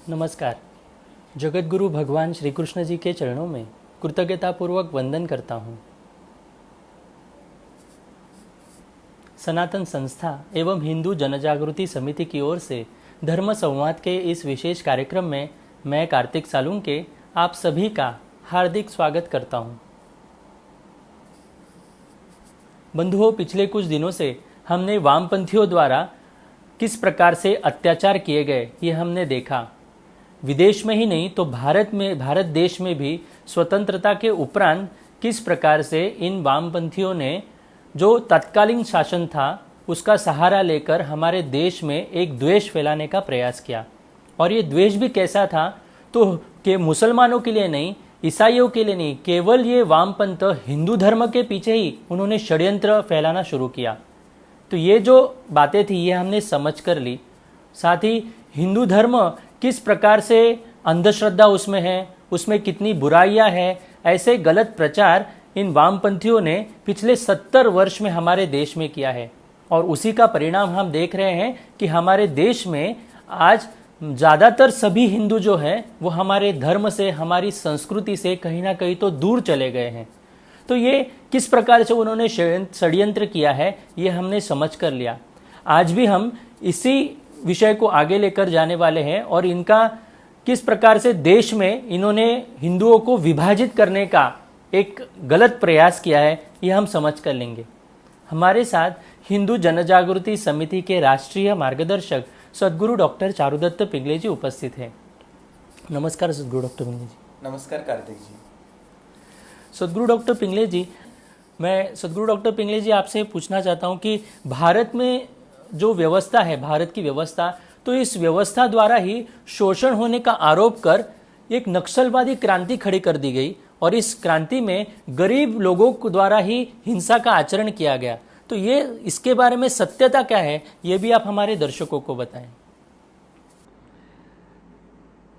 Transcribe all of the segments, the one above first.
नमस्कार। जगतगुरु भगवान श्री कृष्ण जी के चरणों में कृतज्ञतापूर्वक वंदन करता हूँ। सनातन संस्था एवं हिंदू जनजागृति समिति की ओर से धर्म संवाद के इस विशेष कार्यक्रम में मैं कार्तिक सालुंके आप सभी का हार्दिक स्वागत करता हूँ। बंधुओं, पिछले कुछ दिनों से हमने वामपंथियों द्वारा किस प्रकार से अत्याचार किए गए ये हमने देखा। विदेश में ही नहीं तो भारत देश में भी स्वतंत्रता के उपरांत किस प्रकार से इन वामपंथियों ने जो तत्कालीन शासन था उसका सहारा लेकर हमारे देश में एक द्वेष फैलाने का प्रयास किया। और ये द्वेष भी कैसा था तो कि मुसलमानों के लिए नहीं, ईसाइयों के लिए नहीं, केवल ये वामपंथ हिंदू धर्म के पीछे ही उन्होंने षड्यंत्र फैलाना शुरू किया। तो ये जो बातें थी ये हमने समझ कर ली। साथ ही हिंदू धर्म किस प्रकार से अंधश्रद्धा उसमें है, उसमें कितनी बुराइयां हैं, ऐसे गलत प्रचार इन वामपंथियों ने पिछले 70 वर्ष में हमारे देश में किया है। और उसी का परिणाम हम देख रहे हैं कि हमारे देश में आज ज़्यादातर सभी हिंदू जो हैं वो हमारे धर्म से, हमारी संस्कृति से कहीं ना कहीं तो दूर चले गए हैं। तो ये किस प्रकार से उन्होंने षड्यंत्र किया है ये हमने समझ कर लिया। आज भी हम इसी विषय को आगे लेकर जाने वाले हैं और इनका किस प्रकार से देश में इन्होंने हिंदुओं को विभाजित करने का एक गलत प्रयास किया है ये हम समझ कर लेंगे। हमारे साथ हिंदू जनजागृति समिति के राष्ट्रीय मार्गदर्शक सद्गुरु डॉक्टर चारुदत्त पिंगले जी उपस्थित हैं। नमस्कार सद्गुरु डॉक्टर पिंगले जी। नमस्कार कार्तिक जी। सद्गुरु डॉक्टर पिंगले जी, मैं सद्गुरु डॉक्टर पिंगले जी आपसे पूछना चाहता हूं कि भारत में जो व्यवस्था है, भारत की व्यवस्था, तो इस व्यवस्था द्वारा ही शोषण होने का आरोप कर एक नक्सलवादी क्रांति खड़ी कर दी गई और इस क्रांति में गरीब लोगों द्वारा ही हिंसा का आचरण किया गया। तो ये इसके बारे में सत्यता क्या है ये भी आप हमारे दर्शकों को बताएं।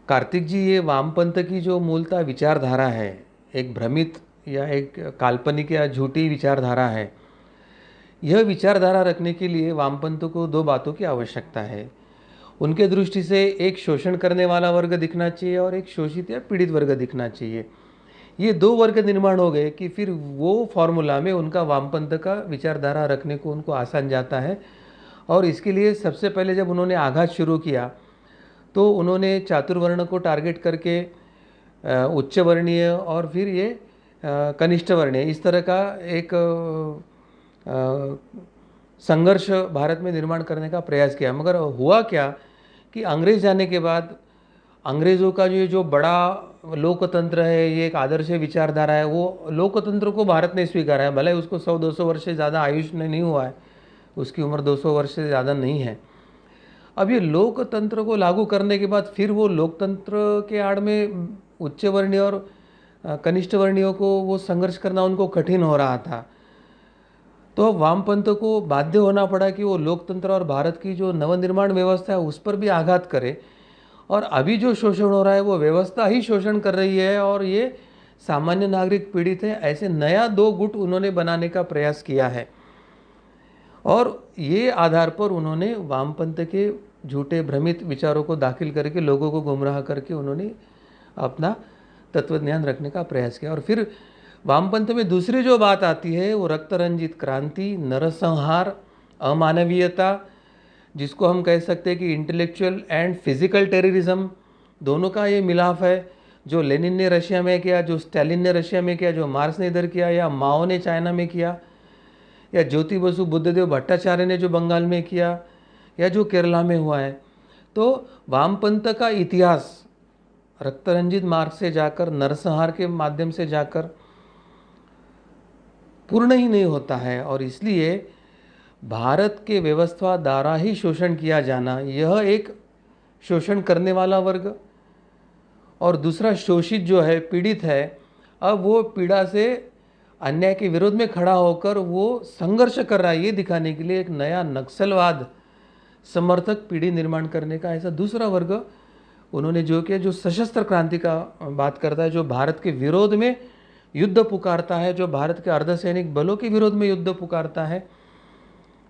कार्तिक जी, ये वामपंथ की जो मूलतः विचारधारा है, एक भ्रमित या एक काल्पनिक या झूठी विचारधारा है। यह विचारधारा रखने के लिए वामपंथ को दो बातों की आवश्यकता है। उनके दृष्टि से एक शोषण करने वाला वर्ग दिखना चाहिए और एक शोषित या पीड़ित वर्ग दिखना चाहिए। ये दो वर्ग निर्माण हो गए कि फिर वो फॉर्मूला में उनका वामपंथ का विचारधारा रखने को उनको आसान जाता है। और इसके लिए सबसे पहले जब उन्होंने आघात शुरू किया तो उन्होंने चातुर्वर्ण को टारगेट करके उच्च वर्णीय और फिर ये कनिष्ठ वर्णीय इस तरह का एक संघर्ष भारत में निर्माण करने का प्रयास किया। मगर हुआ क्या कि अंग्रेज जाने के बाद अंग्रेज़ों का जो बड़ा लोकतंत्र है, ये एक आदर्श विचारधारा है, वो लोकतंत्र को भारत ने स्वीकारा है। भले उसको 100-200 वर्ष से ज़्यादा आयुष नहीं हुआ है, उसकी उम्र 200 वर्ष से ज़्यादा नहीं है। अब ये लोकतंत्र को लागू करने के बाद फिर वो लोकतंत्र के आड़ में उच्च वर्णीय और कनिष्ठ वर्णीयों को वो संघर्ष करना उनको कठिन हो रहा था। तो अब वामपंथ को बाध्य होना पड़ा कि वो लोकतंत्र और भारत की जो नवनिर्माण व्यवस्था है उस पर भी आघात करे। और अभी जो शोषण हो रहा है वो व्यवस्था ही शोषण कर रही है और ये सामान्य नागरिक पीड़ित है। ऐसे नया दो गुट उन्होंने बनाने का प्रयास किया है और ये आधार पर उन्होंने वामपंथ के झूठे भ्रमित विचारों को दाखिल करके लोगों को गुमराह करके उन्होंने अपना तत्वज्ञान रखने का प्रयास किया। और फिर वामपंथ में दूसरी जो बात आती है वो रक्तरंजित क्रांति, नरसंहार, अमानवीयता, जिसको हम कह सकते हैं कि इंटेलेक्चुअल एंड फिजिकल टेररिज्म, दोनों का ये मिलाप है। जो लेनिन ने रशिया में किया, जो स्टालिन ने रशिया में किया, जो मार्क्स ने इधर किया, या माओ ने चाइना में किया, या ज्योति बसु बुद्धदेव भट्टाचार्य ने जो बंगाल में किया, या जो केरला में हुआ है। तो वामपंथ का इतिहास रक्तरंजित मार्ग से जाकर, नरसंहार के माध्यम से जाकर पूर्ण ही नहीं होता है। और इसलिए भारत के व्यवस्था द्वारा ही शोषण किया जाना, यह एक शोषण करने वाला वर्ग और दूसरा शोषित जो है, पीड़ित है, अब वो पीड़ा से अन्याय के विरोध में खड़ा होकर वो संघर्ष कर रहा है, ये दिखाने के लिए एक नया नक्सलवाद समर्थक पीढ़ी निर्माण करने का ऐसा दूसरा वर्ग उन्होंने जो किया, जो सशस्त्र क्रांति का बात करता है, जो भारत के विरोध में युद्ध पुकारता है, जो भारत के अर्धसैनिक बलों के विरोध में युद्ध पुकारता है।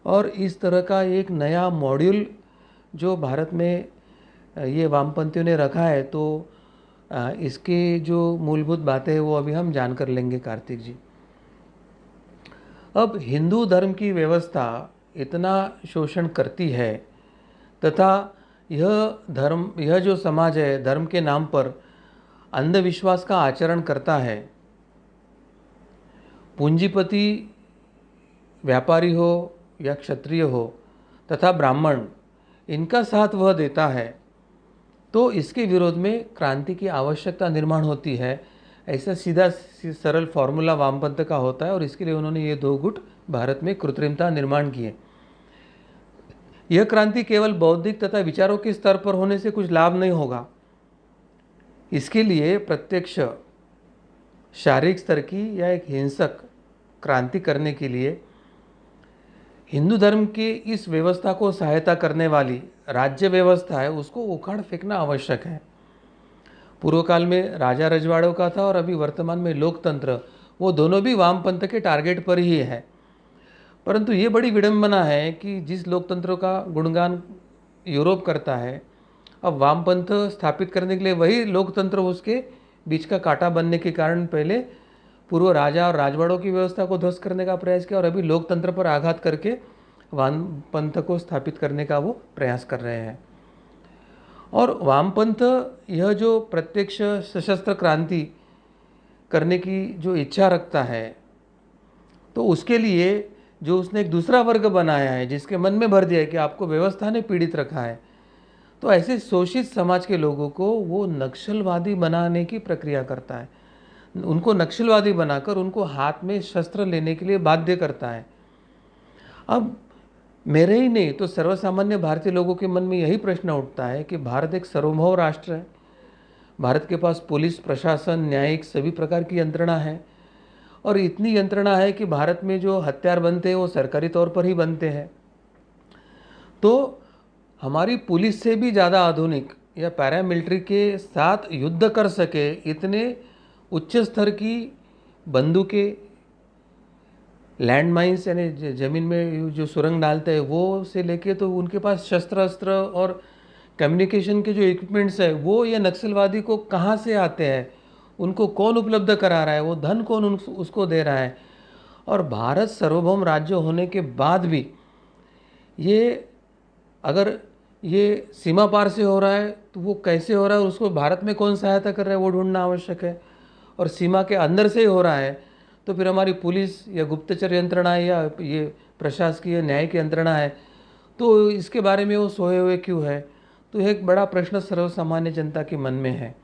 और इस तरह का एक नया मॉड्यूल जो भारत में ये वामपंथियों ने रखा है, तो इसके जो मूलभूत बातें हैं वो अभी हम जान कर लेंगे कार्तिक जी। अब हिंदू धर्म की व्यवस्था इतना शोषण करती है तथा यह जो समाज है धर्म के नाम पर अंधविश्वास का आचरण करता है। पूंजीपति व्यापारी हो या क्षत्रिय हो तथा ब्राह्मण, इनका साथ वह देता है, तो इसके विरोध में क्रांति की आवश्यकता निर्माण होती है। ऐसा सीधा सरल फॉर्मूला वामपंथ का होता है और इसके लिए उन्होंने ये 2 गुट भारत में कृत्रिमता निर्माण किए। यह क्रांति केवल बौद्धिक तथा विचारों के स्तर पर होने से कुछ लाभ नहीं होगा। इसके लिए प्रत्यक्ष शारीरिक स्तर की या एक हिंसक क्रांति करने के लिए हिंदू धर्म की इस व्यवस्था को सहायता करने वाली राज्य व्यवस्था है उसको उखाड़ फेंकना आवश्यक है। पूर्व काल में राजा रजवाड़ों का था और अभी वर्तमान में लोकतंत्र, वो दोनों भी वामपंथ के टारगेट पर ही है। परंतु ये बड़ी विडंबना है कि जिस लोकतंत्र का गुणगान यूरोप करता है, अब वामपंथ स्थापित करने के लिए वही लोकतंत्र उसके बीच का कांटा बनने के कारण पहले पूर्व राजा और राजवाड़ों की व्यवस्था को ध्वस्त करने का प्रयास किया और अभी लोकतंत्र पर आघात करके वामपंथ को स्थापित करने का वो प्रयास कर रहे हैं। और वामपंथ यह जो प्रत्यक्ष सशस्त्र क्रांति करने की जो इच्छा रखता है, तो उसके लिए जो उसने एक दूसरा वर्ग बनाया है जिसके मन में भर दिया है कि आपको व्यवस्था ने पीड़ित रखा है, तो ऐसे शोषित समाज के लोगों को वो नक्सलवादी बनाने की प्रक्रिया करता है। उनको नक्सलवादी बनाकर उनको हाथ में शस्त्र लेने के लिए बाध्य करता है। अब मेरे ही नहीं तो सर्वसामान्य भारतीय लोगों के मन में यही प्रश्न उठता है कि भारत एक सार्वभौम राष्ट्र है। भारत के पास पुलिस, प्रशासन, न्यायिक सभी प्रकार की यंत्रणा है और इतनी यंत्रणा है कि भारत में जो हथियार बनते हैं वो सरकारी तौर पर ही बनते हैं। तो हमारी पुलिस से भी ज़्यादा आधुनिक या पैरामिलिट्री के साथ युद्ध कर सके इतने उच्च स्तर की बंदूकें, लैंड माइंस यानी ज़मीन में जो सुरंग डालते हैं वो से लेके, तो उनके पास शस्त्र अस्त्र और कम्युनिकेशन के जो इक्विपमेंट्स है वो ये नक्सलवादी को कहाँ से आते हैं, उनको कौन उपलब्ध करा रहा है, वो धन कौन उसको दे रहा है। और भारत सार्वभौम राज्य होने के बाद भी ये अगर ये सीमा पार से हो रहा है तो वो कैसे हो रहा है, उसको भारत में कौन सहायता कर रहा है वो ढूंढना आवश्यक है। और सीमा के अंदर से ही हो रहा है तो फिर हमारी पुलिस या गुप्तचर यंत्रणा या ये प्रशासकीय न्याय की यंत्रणा है, तो इसके बारे में वो सोए हुए क्यों है। तो एक बड़ा प्रश्न सर्वसामान्य जनता के मन में है।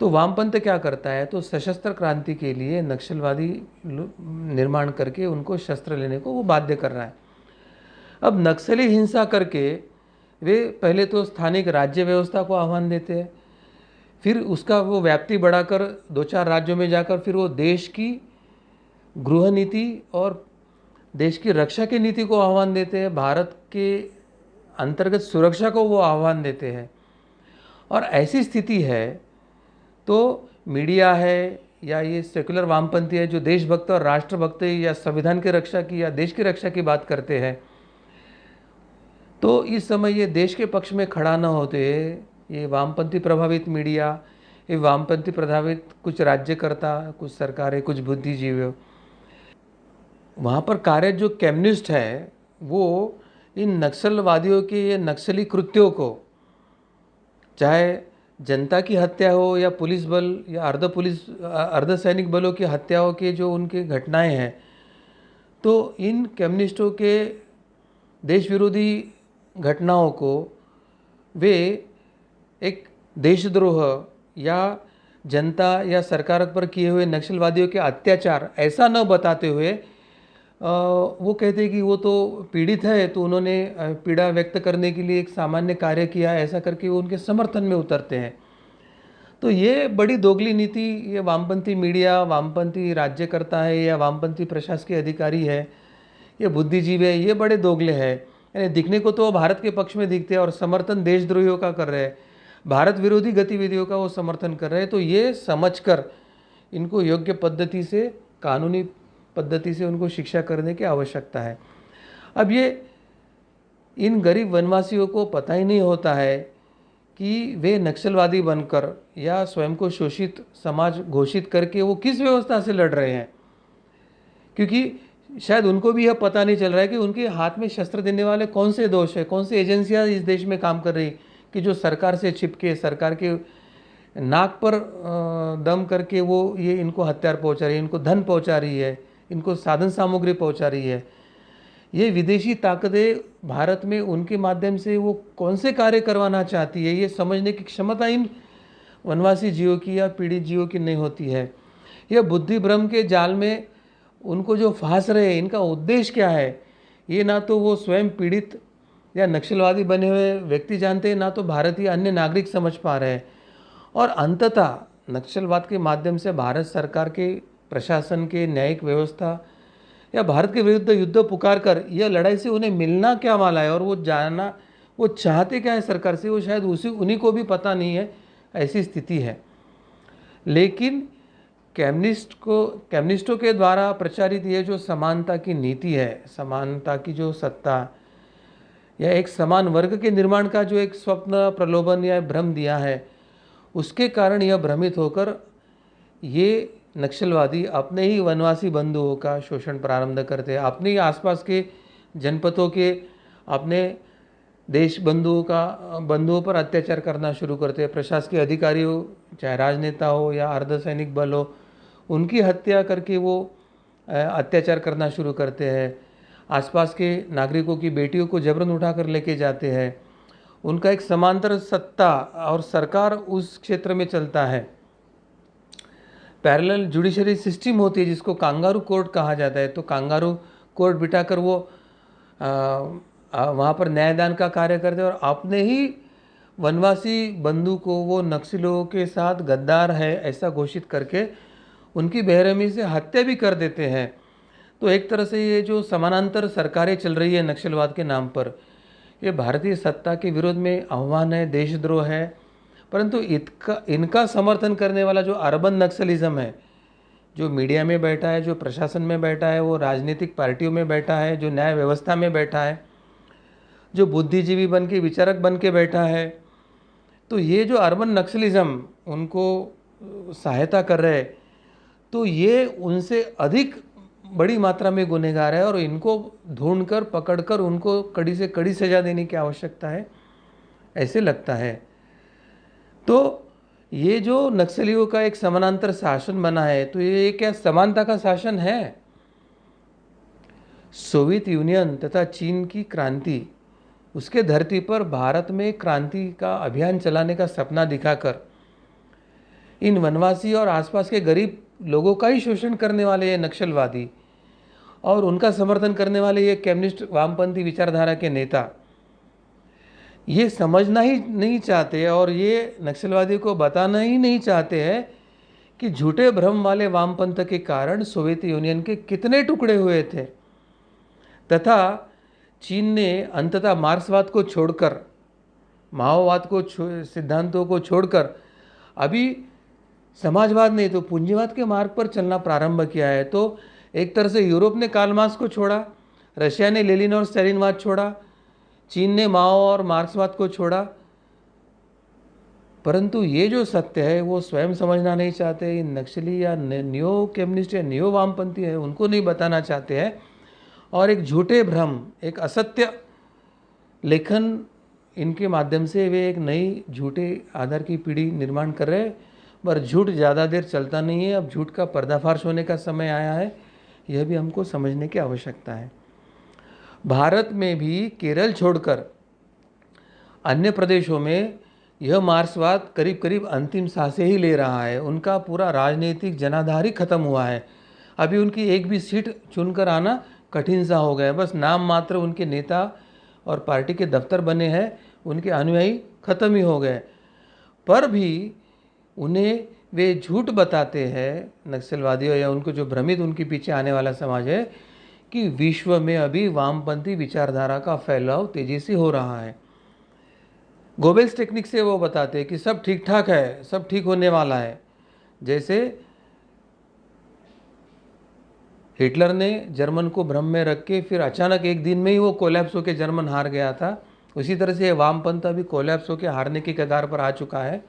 तो वामपंथ क्या करता है, तो सशस्त्र क्रांति के लिए नक्सलवादी निर्माण करके उनको शस्त्र लेने को वो बाध्य कर रहा है। अब नक्सली हिंसा करके वे पहले तो स्थानिक राज्य व्यवस्था को आह्वान देते हैं, फिर उसका वो व्याप्ति बढ़ाकर 2-4 राज्यों में जाकर फिर वो देश की गृह नीति और देश की रक्षा की नीति को आह्वान देते हैं, भारत के अंतर्गत सुरक्षा को वो आह्वान देते हैं। और ऐसी स्थिति है तो मीडिया है या ये सेकुलर वामपंथी है जो देशभक्त और राष्ट्रभक्त या संविधान की रक्षा की या देश की रक्षा की बात करते हैं, तो इस समय ये देश के पक्ष में खड़ा न होते, ये वामपंथी प्रभावित मीडिया, ये वामपंथी प्रभावित कुछ राज्यकर्ता, कुछ सरकारें, कुछ बुद्धिजीवी, वहाँ पर कार्य जो कम्युनिस्ट है वो इन नक्सलवादियों के ये नक्सली कृत्यों को, चाहे जनता की हत्या हो या पुलिस बल या अर्धसैनिक बलों की हत्याओं के जो उनके घटनाएं हैं, तो इन कम्युनिस्टों के देश विरोधी घटनाओं को वे एक देशद्रोह या जनता या सरकार पर किए हुए नक्सलवादियों के अत्याचार ऐसा न बताते हुए वो कहते हैं कि वो तो पीड़ित है तो उन्होंने पीड़ा व्यक्त करने के लिए एक सामान्य कार्य किया, ऐसा करके वो उनके समर्थन में उतरते हैं। तो ये बड़ी दोगली नीति ये वामपंथी मीडिया, वामपंथी राज्यकर्ता है या वामपंथी प्रशासकीय अधिकारी है, ये बुद्धिजीवी है, ये बड़े दोगले हैं। यानी दिखने को तो वो भारत के पक्ष में दिखते हैं और समर्थन देशद्रोहियों का कर रहे हैं, भारत विरोधी गतिविधियों का वो समर्थन कर रहे हैं। तो ये समझकर इनको योग्य पद्धति से, कानूनी पद्धति से उनको शिक्षा करने की आवश्यकता है। अब ये इन गरीब वनवासियों को पता ही नहीं होता है कि वे नक्सलवादी बनकर या स्वयं को शोषित समाज घोषित करके वो किस व्यवस्था से लड़ रहे हैं, क्योंकि शायद उनको भी यह पता नहीं चल रहा है कि उनके हाथ में शस्त्र देने वाले कौन से दोष है, कौन सी एजेंसियां इस देश में काम कर रही कि जो सरकार से छिपके सरकार के नाक पर दम करके वो ये इनको हथियार पहुंचा रही है, इनको धन पहुंचा रही है, इनको साधन सामग्री पहुंचा रही है। ये विदेशी ताकतें भारत में उनके माध्यम से वो कौन से कार्य करवाना चाहती है, ये समझने की क्षमता इन वनवासी जीवों की या पीड़ित जीवों की नहीं होती है। यह बुद्धि भ्रम के जाल में उनको जो फांस रहे हैं, इनका उद्देश्य क्या है, ये ना तो वो स्वयं पीड़ित या नक्सलवादी बने हुए व्यक्ति जानते हैं, ना तो भारतीय अन्य नागरिक समझ पा रहे हैं। और अंततः नक्सलवाद के माध्यम से भारत सरकार के प्रशासन के न्यायिक व्यवस्था या भारत के विरुद्ध युद्ध पुकार कर यह लड़ाई से उन्हें मिलना क्या वाला है और वो जानना वो चाहते क्या है सरकार से, वो शायद उन्हीं को भी पता नहीं है। ऐसी स्थिति है। लेकिन कम्युनिस्टों के द्वारा प्रचारित ये जो समानता की नीति है, समानता की जो सत्ता या एक समान वर्ग के निर्माण का जो एक स्वप्न प्रलोभन या भ्रम दिया है, उसके कारण यह भ्रमित होकर ये नक्सलवादी अपने ही वनवासी बंधुओं का शोषण प्रारंभ करते हैं, अपने ही आसपास के जनपदों के अपने देश बंधुओं पर अत्याचार करना शुरू करते हैं। प्रशासकीय अधिकारी हो, चाहे राजनेता हो या अर्धसैनिक बल हो, उनकी हत्या करके वो अत्याचार करना शुरू करते हैं। आसपास के नागरिकों की बेटियों को जबरन उठाकर लेके जाते हैं। उनका एक समांतर सत्ता और सरकार उस क्षेत्र में चलता है। पैरेलल जुडिशरी सिस्टम होती है जिसको कांगारू कोर्ट कहा जाता है। तो कांगारू कोर्ट बिठाकर वो वहाँ पर न्यायदान का कार्य करते हैं और अपने ही वनवासी बंधु को वो नक्सलियों के साथ गद्दार है ऐसा घोषित करके उनकी बेरहमी से हत्या भी कर देते हैं। तो एक तरह से ये जो समानांतर सरकारें चल रही है नक्सलवाद के नाम पर, ये भारतीय सत्ता के विरोध में आह्वान है, देशद्रोह है। परंतु इनका समर्थन करने वाला जो अर्बन नक्सलिज्म है, जो मीडिया में बैठा है, जो प्रशासन में बैठा है, वो राजनीतिक पार्टियों में बैठा है, जो न्याय व्यवस्था में बैठा है, जो बुद्धिजीवी बन के विचारक बन के बैठा है, तो ये जो अर्बन नक्सलिज्म उनको सहायता कर रहे हैं, तो ये उनसे अधिक बड़ी मात्रा में गुनहगार है और इनको ढूंढकर पकड़कर उनको कड़ी से कड़ी सजा देने की आवश्यकता है, ऐसे लगता है। तो ये जो नक्सलियों का एक समानांतर शासन बना है, तो ये क्या समानता का शासन है? सोवियत यूनियन तथा चीन की क्रांति, उसके धरती पर भारत में क्रांति का अभियान चलाने का सपना दिखाकर इन वनवासी और आसपास के गरीब लोगों का ही शोषण करने वाले ये नक्सलवादी और उनका समर्थन करने वाले ये कम्युनिस्ट वामपंथी विचारधारा के नेता ये समझना ही नहीं चाहते और ये नक्सलवादी को बताना ही नहीं चाहते हैं कि झूठे भ्रम वाले वामपंथ के कारण सोवियत यूनियन के कितने टुकड़े हुए थे तथा चीन ने अंततः मार्क्सवाद को छोड़कर, माओवाद को सिद्धांतों को छोड़कर अभी समाजवाद नहीं तो पूंजीवाद के मार्ग पर चलना प्रारंभ किया है। तो एक तरह से यूरोप ने कार्ल मार्क्स को छोड़ा, रशिया ने लेनिन और स्टालिनवाद छोड़ा, चीन ने माओ और मार्क्सवाद को छोड़ा, परंतु ये जो सत्य है वो स्वयं समझना नहीं चाहते। नक्सली या न्यो कम्युनिस्ट या न्यो वामपंथी है उनको नहीं बताना चाहते हैं और एक झूठे भ्रम, एक असत्य लेखन इनके माध्यम से वे एक नई झूठे आधार की पीढ़ी निर्माण कर रहे हैं। पर झूठ ज़्यादा देर चलता नहीं है, अब झूठ का पर्दाफाश होने का समय आया है, यह भी हमको समझने की आवश्यकता है। भारत में भी केरल छोड़कर अन्य प्रदेशों में यह मार्क्सवाद करीब करीब अंतिम सांसें ही ले रहा है। उनका पूरा राजनीतिक जनाधार ही खत्म हुआ है। अभी उनकी एक भी सीट चुनकर आना कठिन सा हो गया है। बस नाम मात्र उनके नेता और पार्टी के दफ्तर बने हैं, उनके अनुयायी खत्म ही हो गए। पर भी उन्हें वे झूठ बताते हैं नक्सलवादियों या उनको जो भ्रमित उनके पीछे आने वाला समाज है कि विश्व में अभी वामपंथी विचारधारा का फैलाव तेजी से हो रहा है। गोबेल्स टेक्निक से वो बताते हैं कि सब ठीक ठाक है, सब ठीक होने वाला है। जैसे हिटलर ने जर्मन को भ्रम में रख के फिर अचानक एक दिन में ही वो कोलैप्स होकर जर्मन हार गया था उसी तरह से वामपंथ अभी कोलैप्स होकर हारने की कगार पर आ चुका है।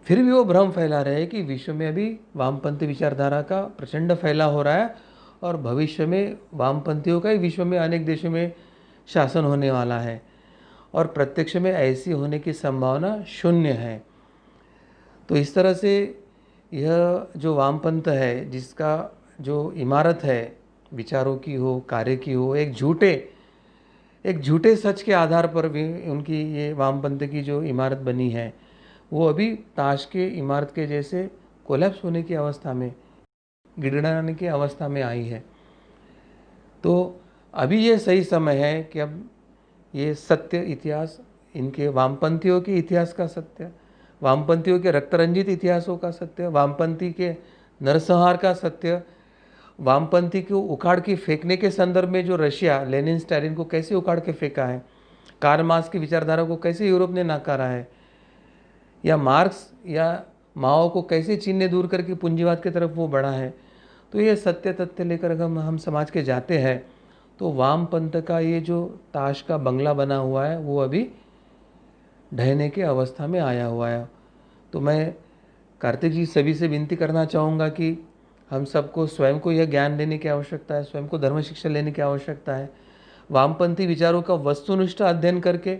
फिर भी वो भ्रम फैला रहे हैं कि विश्व में अभी वामपंथी विचारधारा का प्रचंड फैलाव हो रहा है और भविष्य में वामपंथियों का ही विश्व में अनेक देशों में शासन होने वाला है और प्रत्यक्ष में ऐसी होने की संभावना शून्य है। तो इस तरह से यह जो वामपंथ है, जिसका जो इमारत है विचारों की हो, कार्य की हो, एक झूठे सच के आधार पर भी उनकी ये वामपंथ की जो इमारत बनी है वो अभी ताश के इमारत के जैसे कोलैप्स होने की अवस्था में, गिड़गिड़ाने की अवस्था में आई है। तो अभी ये सही समय है कि अब ये सत्य इतिहास, इनके वामपंथियों के इतिहास का सत्य, वामपंथियों के रक्तरंजित इतिहासों का सत्य, वामपंथी के नरसंहार का सत्य, वामपंथी को उखाड़ के फेंकने के संदर्भ में जो रशिया लेनिन स्टालिन को कैसे उखाड़ के फेंका है, कार्ल मार्क्स की विचारधारा को कैसे यूरोप ने नकारा है, या मार्क्स या माओ को कैसे चीन ने दूर करके पूंजीवाद की तरफ वो बढ़ा है। तो ये सत्य तथ्य लेकर अगर हम समाज के जाते हैं तो वामपंथ का ये जो ताश का बंगला बना हुआ है वो अभी ढहने की अवस्था में आया हुआ है। तो मैं कार्तिक जी सभी से विनती करना चाहूँगा कि हम सबको स्वयं को यह ज्ञान लेने की आवश्यकता है, स्वयं को धर्म शिक्षा लेने की आवश्यकता है, वामपंथी विचारों का वस्तुनिष्ठ अध्ययन करके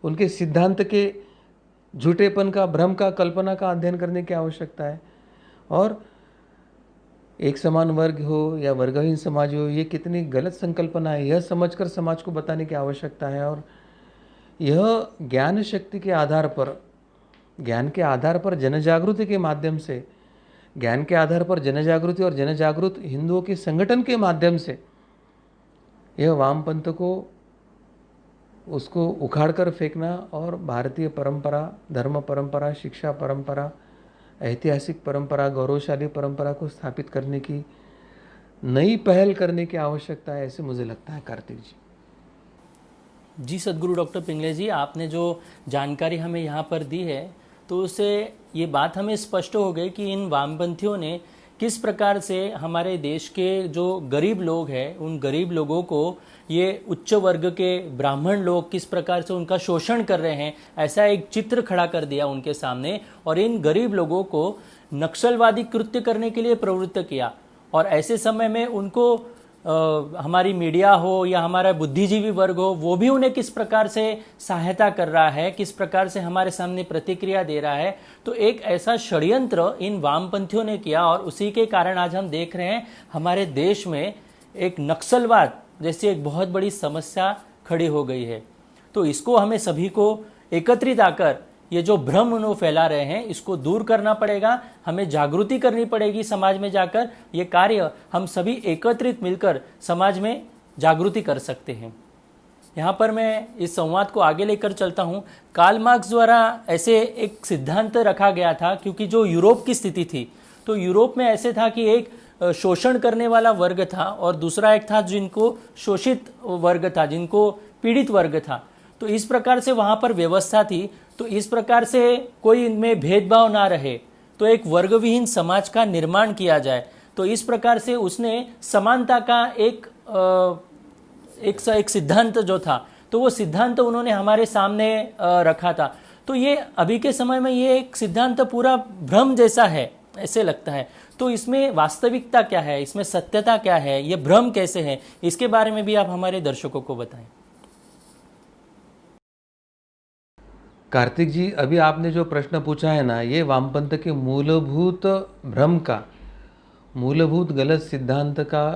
उनके सिद्धांत के झूठेपन का, भ्रम का, कल्पना का अध्ययन करने की आवश्यकता है। और एक समान वर्ग हो या वर्गहीन समाज हो, ये कितनी गलत संकल्पना है यह समझकर समाज को बताने की आवश्यकता है। और यह ज्ञान शक्ति के आधार पर, ज्ञान के आधार पर जनजागृति के माध्यम से, ज्ञान के आधार पर जनजागृति और जनजागृत हिंदुओं के संगठन के माध्यम से यह वामपंथ को उसको उखाड़ कर फेंकना और भारतीय परंपरा, धर्म परंपरा, शिक्षा परंपरा, ऐतिहासिक परंपरा, गौरवशाली परंपरा को स्थापित करने की नई पहल करने की आवश्यकता है, ऐसे मुझे लगता है कार्तिक जी। जी सद्गुरु डॉक्टर पिंगले जी, आपने जो जानकारी हमें यहाँ पर दी है तो उससे ये बात हमें स्पष्ट हो गई कि इन वामपंथियों ने किस प्रकार से हमारे देश के जो गरीब लोग हैं उन गरीब लोगों को ये उच्च वर्ग के ब्राह्मण लोग किस प्रकार से उनका शोषण कर रहे हैं, ऐसा एक चित्र खड़ा कर दिया उनके सामने और इन गरीब लोगों को नक्सलवादी कृत्य करने के लिए प्रवृत्त किया। और ऐसे समय में उनको हमारी मीडिया हो या हमारा बुद्धिजीवी वर्ग हो वो भी उन्हें किस प्रकार से सहायता कर रहा है, किस प्रकार से हमारे सामने प्रतिक्रिया दे रहा है। तो एक ऐसा षड्यंत्र इन वामपंथियों ने किया और उसी के कारण आज हम देख रहे हैं हमारे देश में एक नक्सलवाद जैसी एक बहुत बड़ी समस्या खड़ी हो गई है। तो इसको हमें सभी को एकत्रित आकर ये जो भ्रम उन्होंने फैला रहे हैं इसको दूर करना पड़ेगा, हमें जागृति करनी पड़ेगी समाज में जाकर। ये कार्य हम सभी एकत्रित मिलकर समाज में जागृति कर सकते हैं। यहाँ पर मैं इस संवाद को आगे लेकर चलता हूँ। कार्ल मार्क्स द्वारा ऐसे एक सिद्धांत रखा गया था, क्योंकि जो यूरोप की स्थिति थी तो यूरोप में ऐसे था कि एक शोषण करने वाला वर्ग था और दूसरा एक था जिनको शोषित वर्ग था, जिनको पीड़ित वर्ग था। तो इस प्रकार से वहां पर व्यवस्था थी। तो इस प्रकार से कोई इनमें भेदभाव ना रहे, तो एक वर्गविहीन समाज का निर्माण किया जाए। तो इस प्रकार से उसने समानता का एक सिद्धांत जो था, तो वो सिद्धांत उन्होंने हमारे सामने रखा था। तो ये अभी के समय में ये एक सिद्धांत पूरा भ्रम जैसा है, ऐसे लगता है। तो इसमें वास्तविकता क्या है, इसमें सत्यता क्या है, ये भ्रम कैसे है, इसके बारे में भी आप हमारे दर्शकों को बताएं। कार्तिक जी, अभी आपने जो प्रश्न पूछा है ना, ये वामपंथ के मूलभूत भ्रम का, मूलभूत गलत सिद्धांत का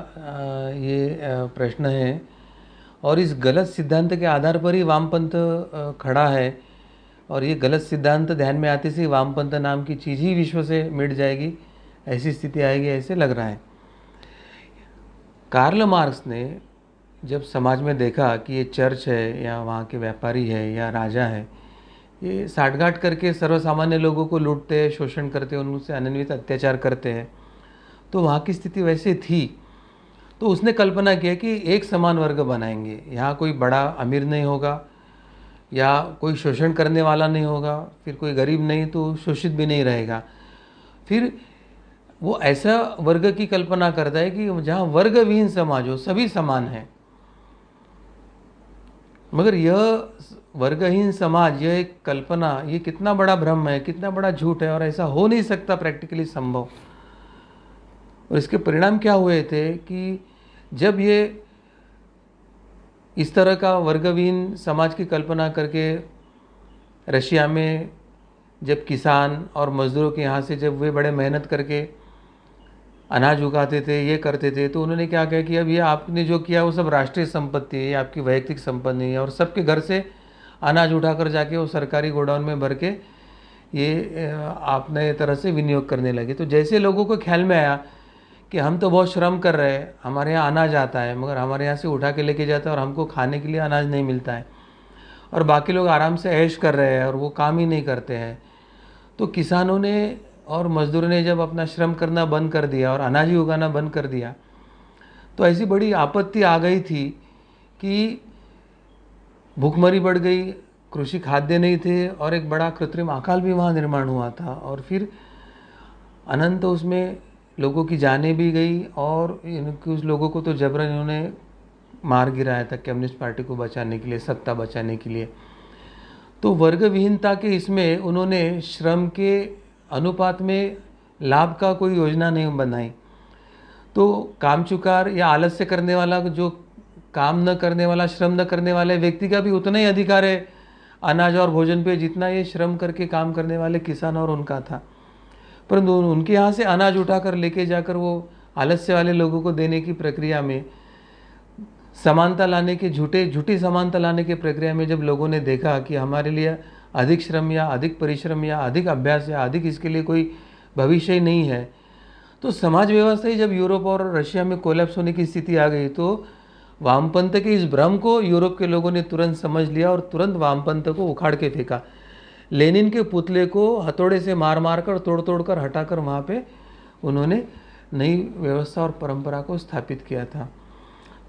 ये प्रश्न है। और इस गलत सिद्धांत के आधार पर ही वामपंथ खड़ा है। और ये गलत सिद्धांत ध्यान में आते से वामपंथ नाम की चीज़ ही विश्व से मिट जाएगी, ऐसी स्थिति आएगी, ऐसे लग रहा है। कार्ल मार्क्स ने जब समाज में देखा कि ये चर्च है या वहाँ के व्यापारी है या राजा है, ये साठगांठ करके सर्वसामान्य लोगों को लूटते हैं, शोषण करते हैं, उनसे अनन्वित अत्याचार करते हैं, तो वहाँ की स्थिति वैसे थी। तो उसने कल्पना किया कि एक समान वर्ग बनाएंगे, यहाँ कोई बड़ा अमीर नहीं होगा या कोई शोषण करने वाला नहीं होगा, फिर कोई गरीब नहीं तो शोषित भी नहीं रहेगा। फिर वो ऐसा वर्ग की कल्पना करता है कि जहाँ वर्गविहीन समाज हो, सभी समान हैं। मगर यह वर्गहीन समाज, यह एक कल्पना, ये कितना बड़ा भ्रम है, कितना बड़ा झूठ है, और ऐसा हो नहीं सकता प्रैक्टिकली संभव। और इसके परिणाम क्या हुए थे कि जब ये इस तरह का वर्गहीन समाज की कल्पना करके रशिया में जब किसान और मजदूरों के यहाँ से जब वे बड़े मेहनत करके अनाज उगाते थे, ये करते थे, तो उन्होंने क्या कहा कि अब ये आपने जो किया वो सब राष्ट्रीय संपत्ति है, ये आपकी वैयक्तिक संपत्ति नहीं है, और सबके घर से अनाज उठाकर जाके वो सरकारी गोडाउन में भर के ये आपने तरह से विनियोग करने लगे। तो जैसे लोगों को ख्याल में आया कि हम तो बहुत श्रम कर रहे हैं, हमारे यहाँ अनाज आता है, मगर हमारे यहाँ से उठा के लेके जाता है और हमको खाने के लिए अनाज नहीं मिलता है, और बाकी लोग आराम से ऐश कर रहे हैं और वो काम ही नहीं करते हैं। तो किसानों ने और मजदूरों ने जब अपना श्रम करना बंद कर दिया और अनाज ही उगाना बंद कर दिया, तो ऐसी बड़ी आपत्ति आ गई थी कि भूखमरी बढ़ गई, कृषि खाद्य नहीं थे, और एक बड़ा कृत्रिम अकाल भी वहाँ निर्माण हुआ था, और फिर अनंत उसमें लोगों की जानें भी गई, और कुछ लोगों को तो जबरन इन्होंने मार गिराया था कम्युनिस्ट पार्टी को बचाने के लिए, सत्ता बचाने के लिए। तो वर्ग विहीनता के इसमें उन्होंने श्रम के अनुपात में लाभ का कोई योजना नहीं बनाई। तो कामचुकार या आलस्य करने वाला, जो काम न करने वाला, श्रम न करने वाले व्यक्ति का भी उतना ही अधिकार है अनाज और भोजन पे जितना ये श्रम करके काम करने वाले किसान और उनका था। परंतु उनके यहाँ से अनाज उठाकर लेके जाकर वो आलस्य वाले लोगों को देने की प्रक्रिया में, समानता लाने के झूठी समानता लाने की प्रक्रिया में जब लोगों ने देखा कि हमारे लिए अधिक श्रम या अधिक परिश्रम या अधिक अभ्यास या अधिक इसके लिए कोई भविष्य ही नहीं है, तो समाज व्यवस्था ही जब यूरोप और रशिया में कोलैप्स होने की स्थिति आ गई, तो वामपंथ के इस भ्रम को यूरोप के लोगों ने तुरंत समझ लिया और तुरंत वामपंथ को उखाड़ के फेंका। लेनिन के पुतले को हथौड़े से मार मार कर, तोड़ तोड़ कर, हटाकर वहाँ पे उन्होंने नई व्यवस्था और परंपरा को स्थापित किया था।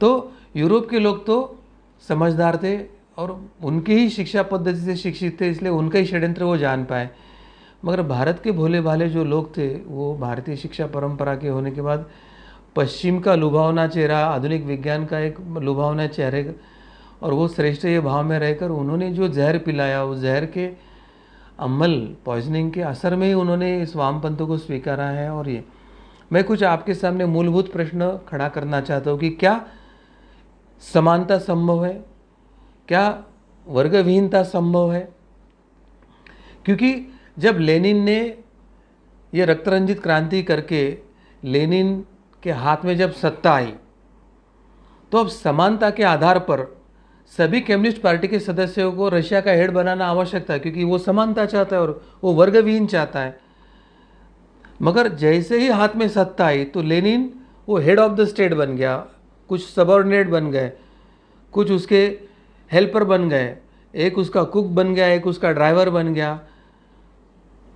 तो यूरोप के लोग तो समझदार थे और उनकी ही शिक्षा पद्धति से शिक्षित थे, इसलिए उनका ही षड्यंत्र वो जान पाए। मगर भारत के भोले भाले जो लोग थे, वो भारतीय शिक्षा परंपरा के होने के बाद पश्चिम का लुभावना चेहरा, आधुनिक विज्ञान का एक लुभावना चेहरे, और वो श्रेष्ठ ये भाव में रहकर उन्होंने जो जहर पिलाया, उस जहर के अमल, पॉइजनिंग के असर में ही उन्होंने इस वामपंथ को स्वीकारा है। और ये मैं कुछ आपके सामने मूलभूत प्रश्न खड़ा करना चाहता हूँ कि क्या समानता संभव है, क्या वर्गविहीनता संभव है? क्योंकि जब लेनिन ने ये रक्तरंजित क्रांति करके लेनिन के हाथ में जब सत्ता आई, तो अब समानता के आधार पर सभी कम्युनिस्ट पार्टी के सदस्यों को रशिया का हेड बनाना आवश्यक था, क्योंकि वो समानता चाहता है और वो वर्गविहीन चाहता है। मगर जैसे ही हाथ में सत्ता आई तो लेनिन वो हेड ऑफ द स्टेट बन गया, कुछ सबऑर्डिनेट बन गए, कुछ उसके हेल्पर बन गए, एक उसका कुक बन गया, एक उसका ड्राइवर बन गया,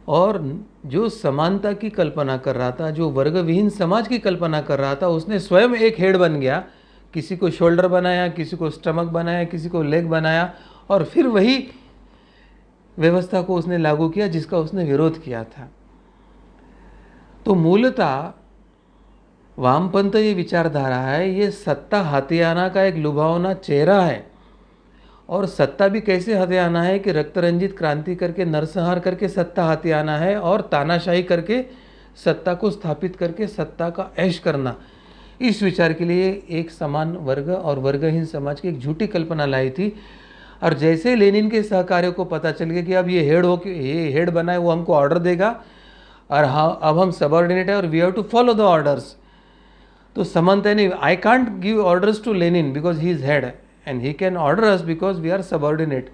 और जो समानता की कल्पना कर रहा था, जो वर्गविहीन समाज की कल्पना कर रहा था, उसने स्वयं एक हेड बन गया। किसी को शोल्डर बनाया, किसी को स्टमक बनाया, किसी को लेग बनाया, और फिर वही व्यवस्था को उसने लागू किया जिसका उसने विरोध किया था। तो मूलतः वामपंथ ये विचारधारा है, ये सत्ता हथियाना का एक लुभावना चेहरा है। और सत्ता भी कैसे हथियाना है कि रक्तरंजित क्रांति करके, नरसंहार करके सत्ता हथियाना है, और तानाशाही करके सत्ता को स्थापित करके सत्ता का ऐश करना। इस विचार के लिए एक समान वर्ग और वर्गहीन समाज की एक झूठी कल्पना लाई थी। और जैसे लेनिन के सहकार्यों को पता चल गया कि अब ये हेड बना है, वो हमको ऑर्डर देगा, और हाँ अब हम सबऑर्डिनेट है और we have to follow the orders. तो समानता नहीं, I can't give orders to Lenin because he is head and he can order us because we are subordinate.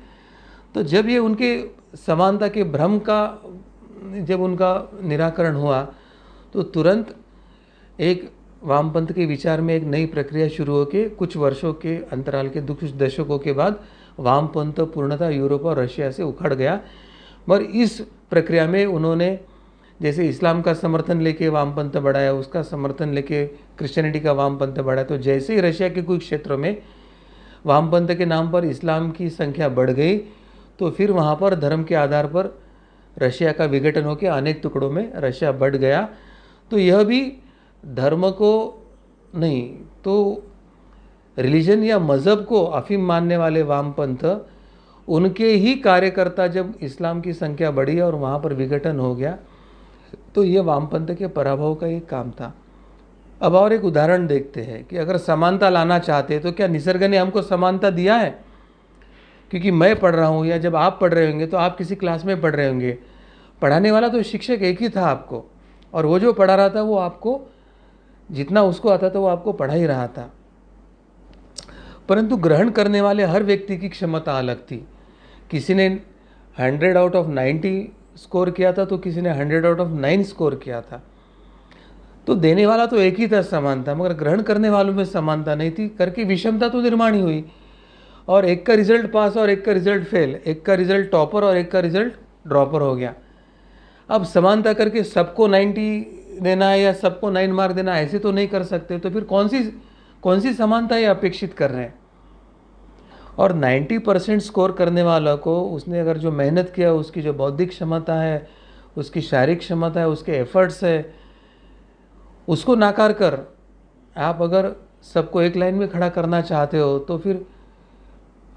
तो जब ये उनके समानता के भ्रम का जब उनका निराकरण हुआ, तो तुरंत एक वामपंथ के विचार में एक नई प्रक्रिया शुरू होकर कुछ वर्षों के अंतराल के कुछ दशकों के बाद वामपंथ पूर्णतः यूरोप और रशिया से उखड़ गया। मगर इस प्रक्रिया में उन्होंने जैसे इस्लाम का समर्थन लेके वामपंथ बढ़ाया, उसका समर्थन लेके क्रिश्चियनिटी का वामपंथ बढ़ाया, तो जैसे ही रशिया के कुछ क्षेत्रों में वामपंथ के नाम पर इस्लाम की संख्या बढ़ गई, तो फिर वहाँ पर धर्म के आधार पर रशिया का विघटन होकर अनेक टुकड़ों में रशिया बढ़ गया। तो यह भी धर्म को नहीं, तो रिलीजन या मज़हब को अफीम मानने वाले वामपंथ, उनके ही कार्यकर्ता जब इस्लाम की संख्या बढ़ी और वहाँ पर विघटन हो गया, तो ये वामपंथ के पराभव का एक काम था। अब और एक उदाहरण देखते हैं कि अगर समानता लाना चाहते हैं तो क्या निसर्ग ने हमको समानता दिया है? क्योंकि मैं पढ़ रहा हूँ या जब आप पढ़ रहे होंगे तो आप किसी क्लास में पढ़ रहे होंगे, पढ़ाने वाला तो शिक्षक एक ही था आपको, और वो जो पढ़ा रहा था वो आपको जितना उसको आता था वो आपको पढ़ा ही रहा था। परंतु ग्रहण करने वाले हर व्यक्ति की क्षमता अलग थी। किसी ने 100 आउट ऑफ 90 स्कोर किया था तो किसी ने 100 आउट ऑफ 9 स्कोर किया था। तो देने वाला तो एक ही था, समान था, मगर ग्रहण करने वालों में समानता नहीं थी, करके विषमता तो निर्माण ही हुई, और एक का रिजल्ट पास और एक का रिजल्ट फेल, एक का रिजल्ट टॉपर और एक का रिजल्ट ड्रॉपर हो गया। अब समानता करके सबको 90 देना है या सबको 9 मार्क देना, ऐसे तो नहीं कर सकते। तो फिर कौन सी समानता ये अपेक्षित कर रहे हैं? और 90% स्कोर करने वाला को, उसने अगर जो मेहनत किया, उसकी जो बौद्धिक क्षमता है, उसकी शारीरिक क्षमता है, उसके एफर्ट्स है, उसको नाकार कर आप अगर सबको एक लाइन में खड़ा करना चाहते हो तो फिर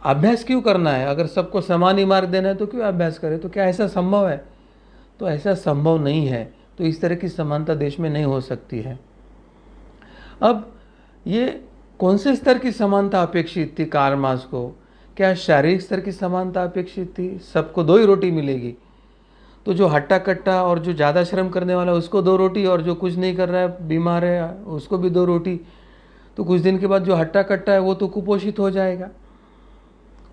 अभ्यास क्यों करना है? अगर सबको समान ही मार्क देना है तो क्यों अभ्यास करें? तो क्या ऐसा संभव है? तो ऐसा संभव नहीं है। तो इस तरह की समानता देश में नहीं हो सकती है। अब ये कौन से स्तर की समानता अपेक्षित थी कार्ल मार्क्स को? क्या शारीरिक स्तर की समानता अपेक्षित थी? सबको 2 ही रोटी मिलेगी, तो जो हट्टा कट्टा और जो ज़्यादा श्रम करने वाला है उसको 2 रोटी, और जो कुछ नहीं कर रहा है, बीमार है, उसको भी 2 रोटी। तो कुछ दिन के बाद जो हट्टा कट्टा है वो तो कुपोषित हो जाएगा,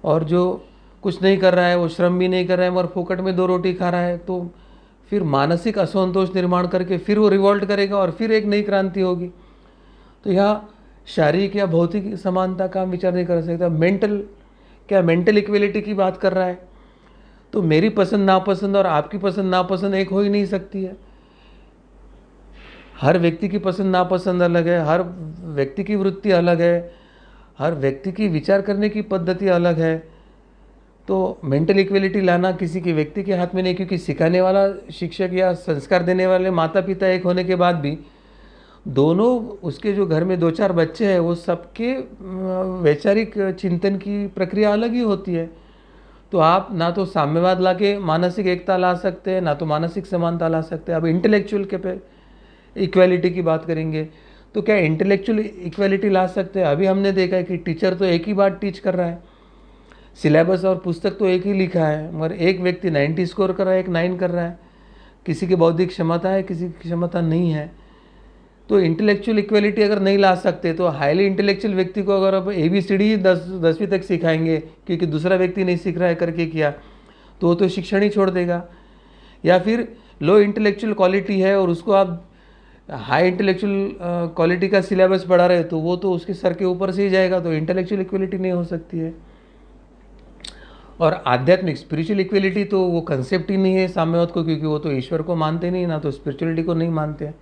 और जो कुछ नहीं कर रहा है, वो श्रम भी नहीं कर रहा है मगर फोकट में 2 रोटी खा रहा है, तो फिर मानसिक असंतोष निर्माण करके फिर वो रिवॉल्ट करेगा और फिर एक नई क्रांति होगी। तो यहाँ शारीरिक या भौतिक समानता का हम विचार नहीं कर सकता। मेंटल इक्वलिटी की बात कर रहा है, तो मेरी पसंद नापसंद और आपकी पसंद नापसंद एक हो ही नहीं सकती है। हर व्यक्ति की पसंद नापसंद अलग है, हर व्यक्ति की वृत्ति अलग है, हर व्यक्ति की विचार करने की पद्धति अलग है। तो मेंटल इक्वलिटी लाना किसी के व्यक्ति के हाथ में नहीं, क्योंकि सिखाने वाला शिक्षक या संस्कार देने वाले माता पिता एक होने के बाद भी दोनों, उसके जो घर में 2-4 बच्चे हैं, वो सबके वैचारिक चिंतन की प्रक्रिया अलग ही होती है। तो आप ना तो साम्यवाद लाके मानसिक एकता ला सकते हैं, ना तो मानसिक समानता ला सकते हैं। अब इंटेलेक्चुअल के पे इक्वालिटी की बात करेंगे, तो क्या इंटेलेक्चुअल इक्वालिटी ला सकते हैं? अभी हमने देखा है कि टीचर तो एक ही बात टीच कर रहा है, सिलेबस और पुस्तक तो एक ही लिखा है, मगर एक व्यक्ति 90 स्कोर कर रहा है, एक 9 कर रहा है। किसी की बौद्धिक क्षमता है, किसी की क्षमता नहीं है। तो इंटेलेक्चुअल इक्वलिटी अगर नहीं ला सकते तो हाईली इंटेलेक्चुअल व्यक्ति को अगर अब ABCD 10वीं तक सिखाएंगे क्योंकि दूसरा व्यक्ति नहीं सीख रहा है करके किया, तो वो तो शिक्षण ही छोड़ देगा। या फिर लो इंटेलेक्चुअल क्वालिटी है और उसको आप हाई इंटेलेक्चुअल क्वालिटी का सिलेबस पढ़ा रहे, तो वो तो उसके सर के ऊपर से ही जाएगा, तो इंटेलेक्चुअल इक्वलिटी नहीं हो सकती है। और आध्यात्मिक स्पिरिचुअल इक्वलिटी तो वो कंसेप्ट ही नहीं है साम्यवाद को, क्योंकि वो तो ईश्वर को मानते नहीं, ना तो स्पिरिचुअलिटी को नहीं मानते हैं।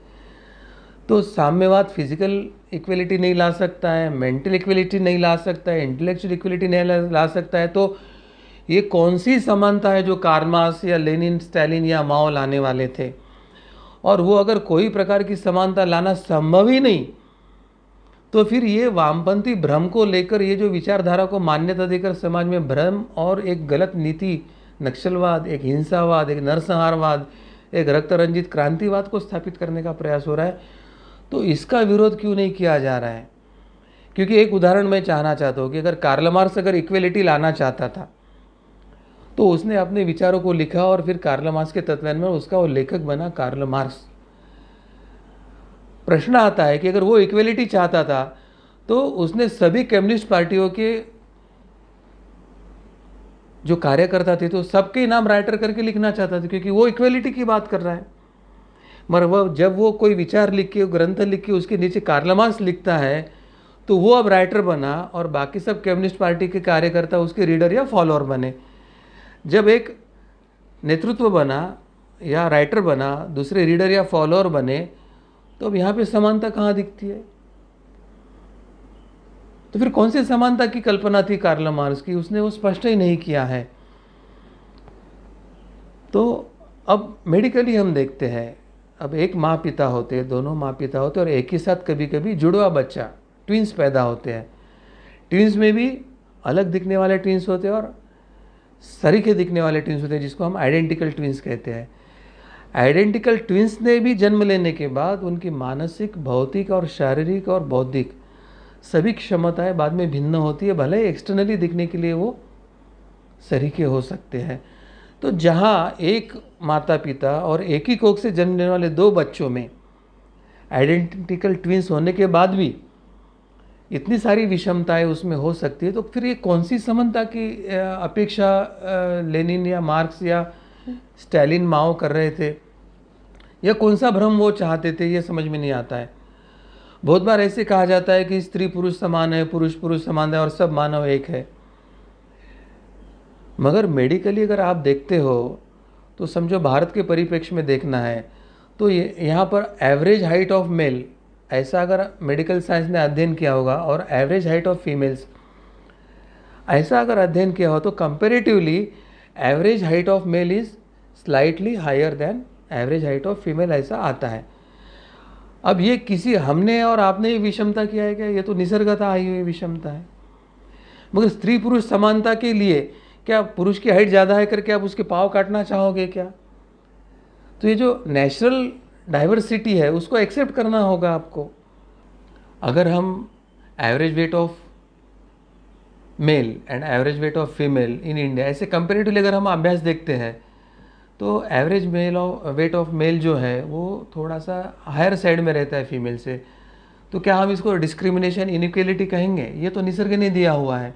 तो साम्यवाद फिजिकल इक्वलिटी नहीं ला सकता है, मेंटल इक्वलिटी नहीं ला सकता है, इंटेलेक्चुअल इक्वलिटी नहीं ला सकता है। तो ये कौन सी समानता है जो कार्ल मार्क्स या लेनिन, स्टालिन या माओ लाने वाले थे? और वो अगर कोई प्रकार की समानता लाना संभव ही नहीं, तो फिर ये वामपंथी भ्रम को लेकर, ये जो विचारधारा को मान्यता देकर समाज में भ्रम और एक गलत नीति, नक्सलवाद, एक हिंसावाद, एक नरसंहारवाद, एक रक्त रंजित क्रांतिवाद को स्थापित करने का प्रयास हो रहा है, तो इसका विरोध क्यों नहीं किया जा रहा है? क्योंकि एक उदाहरण मैं चाहना चाहता हूँ कि अगर कार्ल मार्क्स अगर इक्वलिटी लाना चाहता था तो उसने अपने विचारों को लिखा और फिर कार्ल मार्क्स के तत्वाधान में उसका वो लेखक बना कार्ल मार्क्स। प्रश्न आता है कि अगर वो इक्वलिटी चाहता था तो उसने सभी कम्युनिस्ट पार्टियों के जो कार्यकर्ता थे तो सबके नाम राइटर करके लिखना चाहता था, क्योंकि वो इक्वलिटी की बात कर रहा है। मगर वो जब वो कोई विचार लिख के, ग्रंथ लिख के उसके नीचे कार्ल मार्क्स लिखता है, तो वो अब राइटर बना और बाकी सब कम्युनिस्ट पार्टी के कार्यकर्ता उसके रीडर या फॉलोअर बने। जब एक नेतृत्व बना या राइटर बना, दूसरे रीडर या फॉलोअर बने, तो अब यहाँ पे समानता कहाँ दिखती है? तो फिर कौन सी समानता की कल्पना थी कार्ल मार्क्स की? उसने वो स्पष्ट ही नहीं किया है। तो अब मेडिकली हम देखते हैं, अब एक माँ पिता होते हैं, दोनों माँ पिता होते हैं और एक ही साथ कभी कभी जुड़वा बच्चा, ट्विंस पैदा होते हैं। ट्विंस में भी अलग दिखने वाले ट्विंस होते हैं और सरीखे दिखने वाले ट्विंस होते हैं, जिसको हम आइडेंटिकल ट्विंस कहते हैं। आइडेंटिकल ट्विंस ने भी जन्म लेने के बाद उनकी मानसिक, भौतिक और शारीरिक और बौद्धिक सभी क्षमताएं बाद में भिन्न होती है, भले ही एक्सटर्नली दिखने के लिए वो सरीखे हो सकते हैं। तो जहाँ एक माता पिता और एक ही कोख से जन्म लेने वाले दो बच्चों में आइडेंटिकल ट्विंस होने के बाद भी इतनी सारी विषमताएं उसमें हो सकती है, तो फिर ये कौन सी समानता की अपेक्षा लेनिन या मार्क्स या स्टालिन माओ कर रहे थे, या कौन सा भ्रम वो चाहते थे, ये समझ में नहीं आता है। बहुत बार ऐसे कहा जाता है कि स्त्री पुरुष समान है, पुरुष पुरुष समान है और सब मानव एक है। मगर मेडिकली अगर आप देखते हो तो समझो भारत के परिप्रेक्ष्य में देखना है तो यहाँ पर एवरेज हाइट ऑफ मेल, ऐसा अगर मेडिकल साइंस ने अध्ययन किया होगा, और एवरेज हाइट ऑफ फीमेल्स ऐसा अगर अध्ययन किया हो, तो comparatively average height of male is slightly higher than average height of female, ऐसा आता है। अब ये किसी हमने और आपने ये विषमता किया है क्या? ये तो निसर्गतः आई हुई विषमता है। मगर स्त्री पुरुष समानता के लिए क्या पुरुष की हाइट ज़्यादा है करके आप उसके पाँव काटना चाहोगे क्या? तो ये जो नेचुरल डाइवर्सिटी है उसको एक्सेप्ट करना होगा आपको। अगर हम average weight of male and average weight of female in India ऐसे कंपेरेटिवली अगर हम अभ्यास देखते हैं, तो एवरेज वेट ऑफ मेल जो है वो थोड़ा सा हायर साइड में रहता है फीमेल से। तो क्या हम इसको डिस्क्रिमिनेशन, इनइक्वलिटी कहेंगे? ये तो निसर्ग ने दिया हुआ है।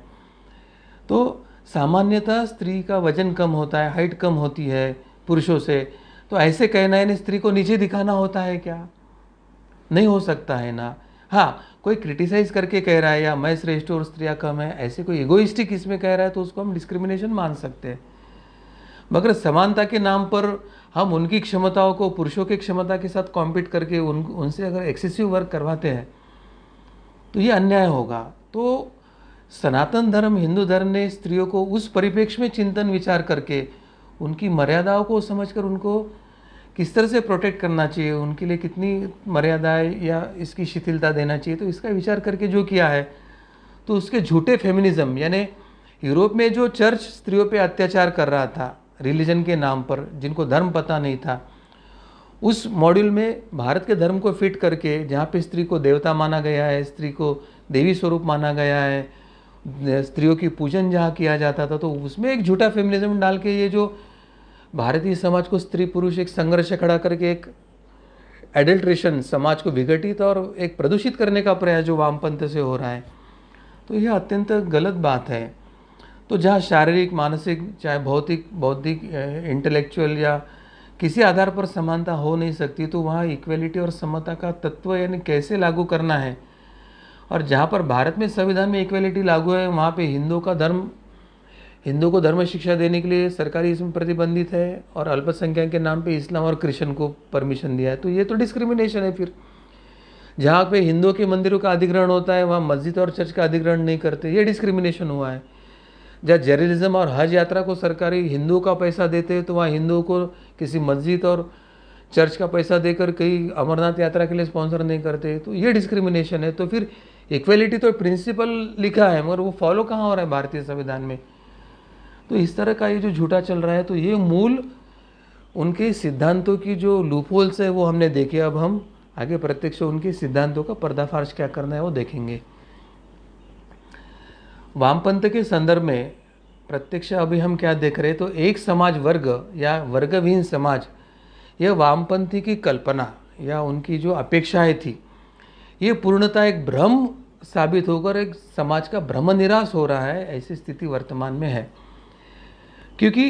तो सामान्यतः स्त्री का वजन कम होता है, हाइट कम होती है पुरुषों से, तो ऐसे कहना है स्त्री को नीचे दिखाना होता है क्या? नहीं हो सकता है ना। हाँ, कोई क्रिटिसाइज करके कह रहा है या मैं श्रेष्ठ और स्त्रियाँ कम है, ऐसे कोई इगोइस्टिक इसमें कह रहा है तो उसको हम डिस्क्रिमिनेशन मान सकते हैं। मगर समानता के नाम पर हम उनकी क्षमताओं को पुरुषों की क्षमता के साथ कॉम्पीट करके उनसे अगर एक्सेसिव वर्क करवाते हैं तो ये अन्याय होगा। तो सनातन धर्म, हिंदू धर्म ने स्त्रियों को उस परिप्रेक्ष्य में चिंतन विचार करके उनकी मर्यादाओं को समझकर उनको किस तरह से प्रोटेक्ट करना चाहिए, उनके लिए कितनी मर्यादाएं या इसकी शिथिलता देना चाहिए, तो इसका विचार करके जो किया है। तो उसके झूठे फेमिनिज्म, यानी यूरोप में जो चर्च स्त्रियों पे अत्याचार कर रहा था रिलीजन के नाम पर, जिनको धर्म पता नहीं था, उस मॉड्यूल में भारत के धर्म को फिट करके, जहाँ पे स्त्री को देवता माना गया है, स्त्री को देवी स्वरूप माना गया है, स्त्रियों की पूजन जहाँ किया जाता था, तो उसमें एक झूठा फेमिनिज्म डाल के ये जो भारतीय समाज को स्त्री पुरुष एक संघर्ष खड़ा करके एक एडल्ट्रेशन, समाज को विघटित और एक प्रदूषित करने का प्रयास जो वामपंथ से हो रहा है, तो यह अत्यंत गलत बात है। तो जहाँ शारीरिक, मानसिक, चाहे भौतिक, बौद्धिक, इंटेलेक्चुअल या किसी आधार पर समानता हो नहीं सकती, तो वहाँ इक्वलिटी और समता का तत्व यानी कैसे लागू करना है। और जहाँ पर भारत में संविधान में इक्वलिटी लागू है, वहाँ पे हिंदू को धर्म शिक्षा देने के लिए सरकारी इसमें प्रतिबंधित है, और अल्पसंख्यक के नाम पे इस्लाम और क्रिश्चियन को परमिशन दिया है, तो ये तो डिस्क्रिमिनेशन है। फिर जहाँ पे हिंदुओं के मंदिरों का अधिग्रहण होता है, वहाँ मस्जिद और चर्च का अधिग्रहण नहीं करते, ये डिस्क्रिमिनेशन हुआ है। जहाँ जर्नलिज्म और हज यात्रा को सरकारी हिंदुओं का पैसा देते हैं, तो वहाँ हिंदुओं को किसी मस्जिद और चर्च का पैसा देकर कई अमरनाथ यात्रा के लिए स्पॉन्सर नहीं करते, तो ये डिस्क्रिमिनेशन है। तो फिर इक्वलिटी तो प्रिंसिपल लिखा है, मगर वो फॉलो कहाँ हो रहा है भारतीय संविधान में? तो इस तरह का ये जो झूठा चल रहा है, तो ये मूल उनके सिद्धांतों की जो लूपहोल्स है वो हमने देखे। अब हम आगे प्रत्यक्ष उनके सिद्धांतों का पर्दाफाश क्या करना है वो देखेंगे। वामपंथ के संदर्भ में प्रत्यक्ष अभी हम क्या देख रहे हैं, तो एक समाज वर्ग या वर्गविहीन समाज, यह वामपंथी की कल्पना या उनकी जो अपेक्षाएं थी, ये पूर्णतः एक भ्रम साबित होकर एक समाज का भ्रम निराश हो रहा है। ऐसी स्थिति वर्तमान में है, क्योंकि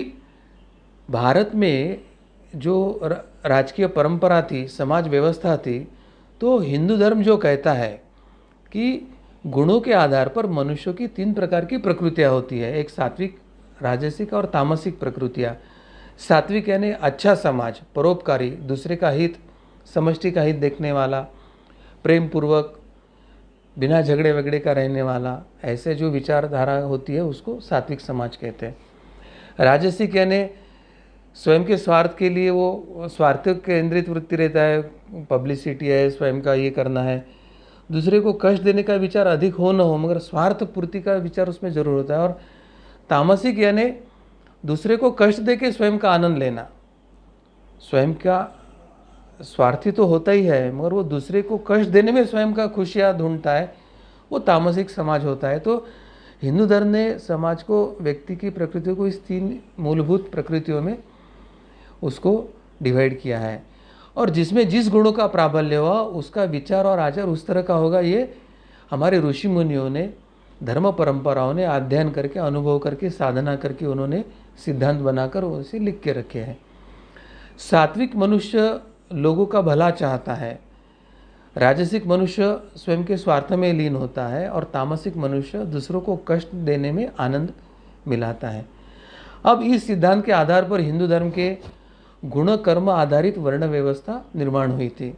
भारत में जो राजकीय परंपरा थी, समाज व्यवस्था थी, तो हिंदू धर्म जो कहता है कि गुणों के आधार पर मनुष्यों की 3 प्रकार की प्रकृतियाँ होती है, एक सात्विक, राजसिक और तामसिक प्रकृतियाँ। सात्विक यानी अच्छा समाज, परोपकारी, दूसरे का हित, समष्टि का हित देखने वाला, प्रेम पूर्वक, बिना झगड़े वगड़े का रहने वाला, ऐसे जो विचारधारा होती है उसको सात्विक समाज कहते हैं। राजसिक यानी स्वयं के स्वार्थ के लिए वो स्वार्थ केंद्रित वृत्ति रहता है, पब्लिसिटी है, स्वयं का ये करना है। दूसरे को कष्ट देने का विचार अधिक हो न हो, मगर स्वार्थ पूर्ति का विचार उसमें जरूर होता है। और तामसिक यानी दूसरे को कष्ट दे के स्वयं का आनंद लेना। स्वयं का स्वार्थी तो होता ही है, मगर वो दूसरे को कष्ट देने में स्वयं का खुशियाँ ढूंढता है, वो तामसिक समाज होता है। तो हिंदू धर्म ने समाज को, व्यक्ति की प्रकृति को इस 3 मूलभूत प्रकृतियों में उसको डिवाइड किया है। और जिसमें जिस गुणों का प्राबल्य हुआ उसका विचार और आचार उस तरह का होगा। ये हमारे ऋषि मुनियों ने, धर्म परंपराओं ने अध्ययन करके, अनुभव करके, साधना करके उन्होंने सिद्धांत बनाकर उसे लिख के रखे हैं। सात्विक मनुष्य लोगों का भला चाहता है, राजसिक मनुष्य स्वयं के स्वार्थ में लीन होता है, और तामसिक मनुष्य दूसरों को कष्ट देने में आनंद मिलाता है। अब इस सिद्धांत के आधार पर हिंदू धर्म के गुण कर्म आधारित वर्ण व्यवस्था निर्माण हुई थी।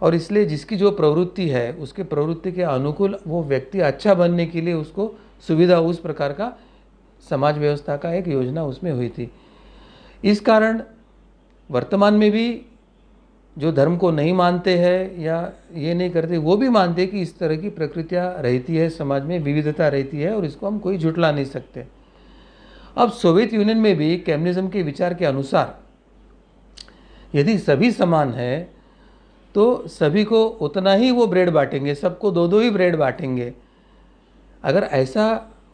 और इसलिए जिसकी जो प्रवृत्ति है उसके प्रवृत्ति के अनुकूल वो व्यक्ति अच्छा बनने के लिए उसको सुविधा, उस प्रकार का समाज व्यवस्था का एक योजना उसमें हुई थी। इस कारण वर्तमान में भी जो धर्म को नहीं मानते हैं या ये नहीं करते, वो भी मानते हैं कि इस तरह की प्रकृतियाँ रहती है, समाज में विविधता रहती है, और इसको हम कोई झुठला नहीं सकते। अब सोवियत यूनियन में भी कम्युनिज्म के विचार के अनुसार यदि सभी समान है तो सभी को उतना ही वो ब्रेड बांटेंगे, सबको 2-2 ही ब्रेड बांटेंगे। अगर ऐसा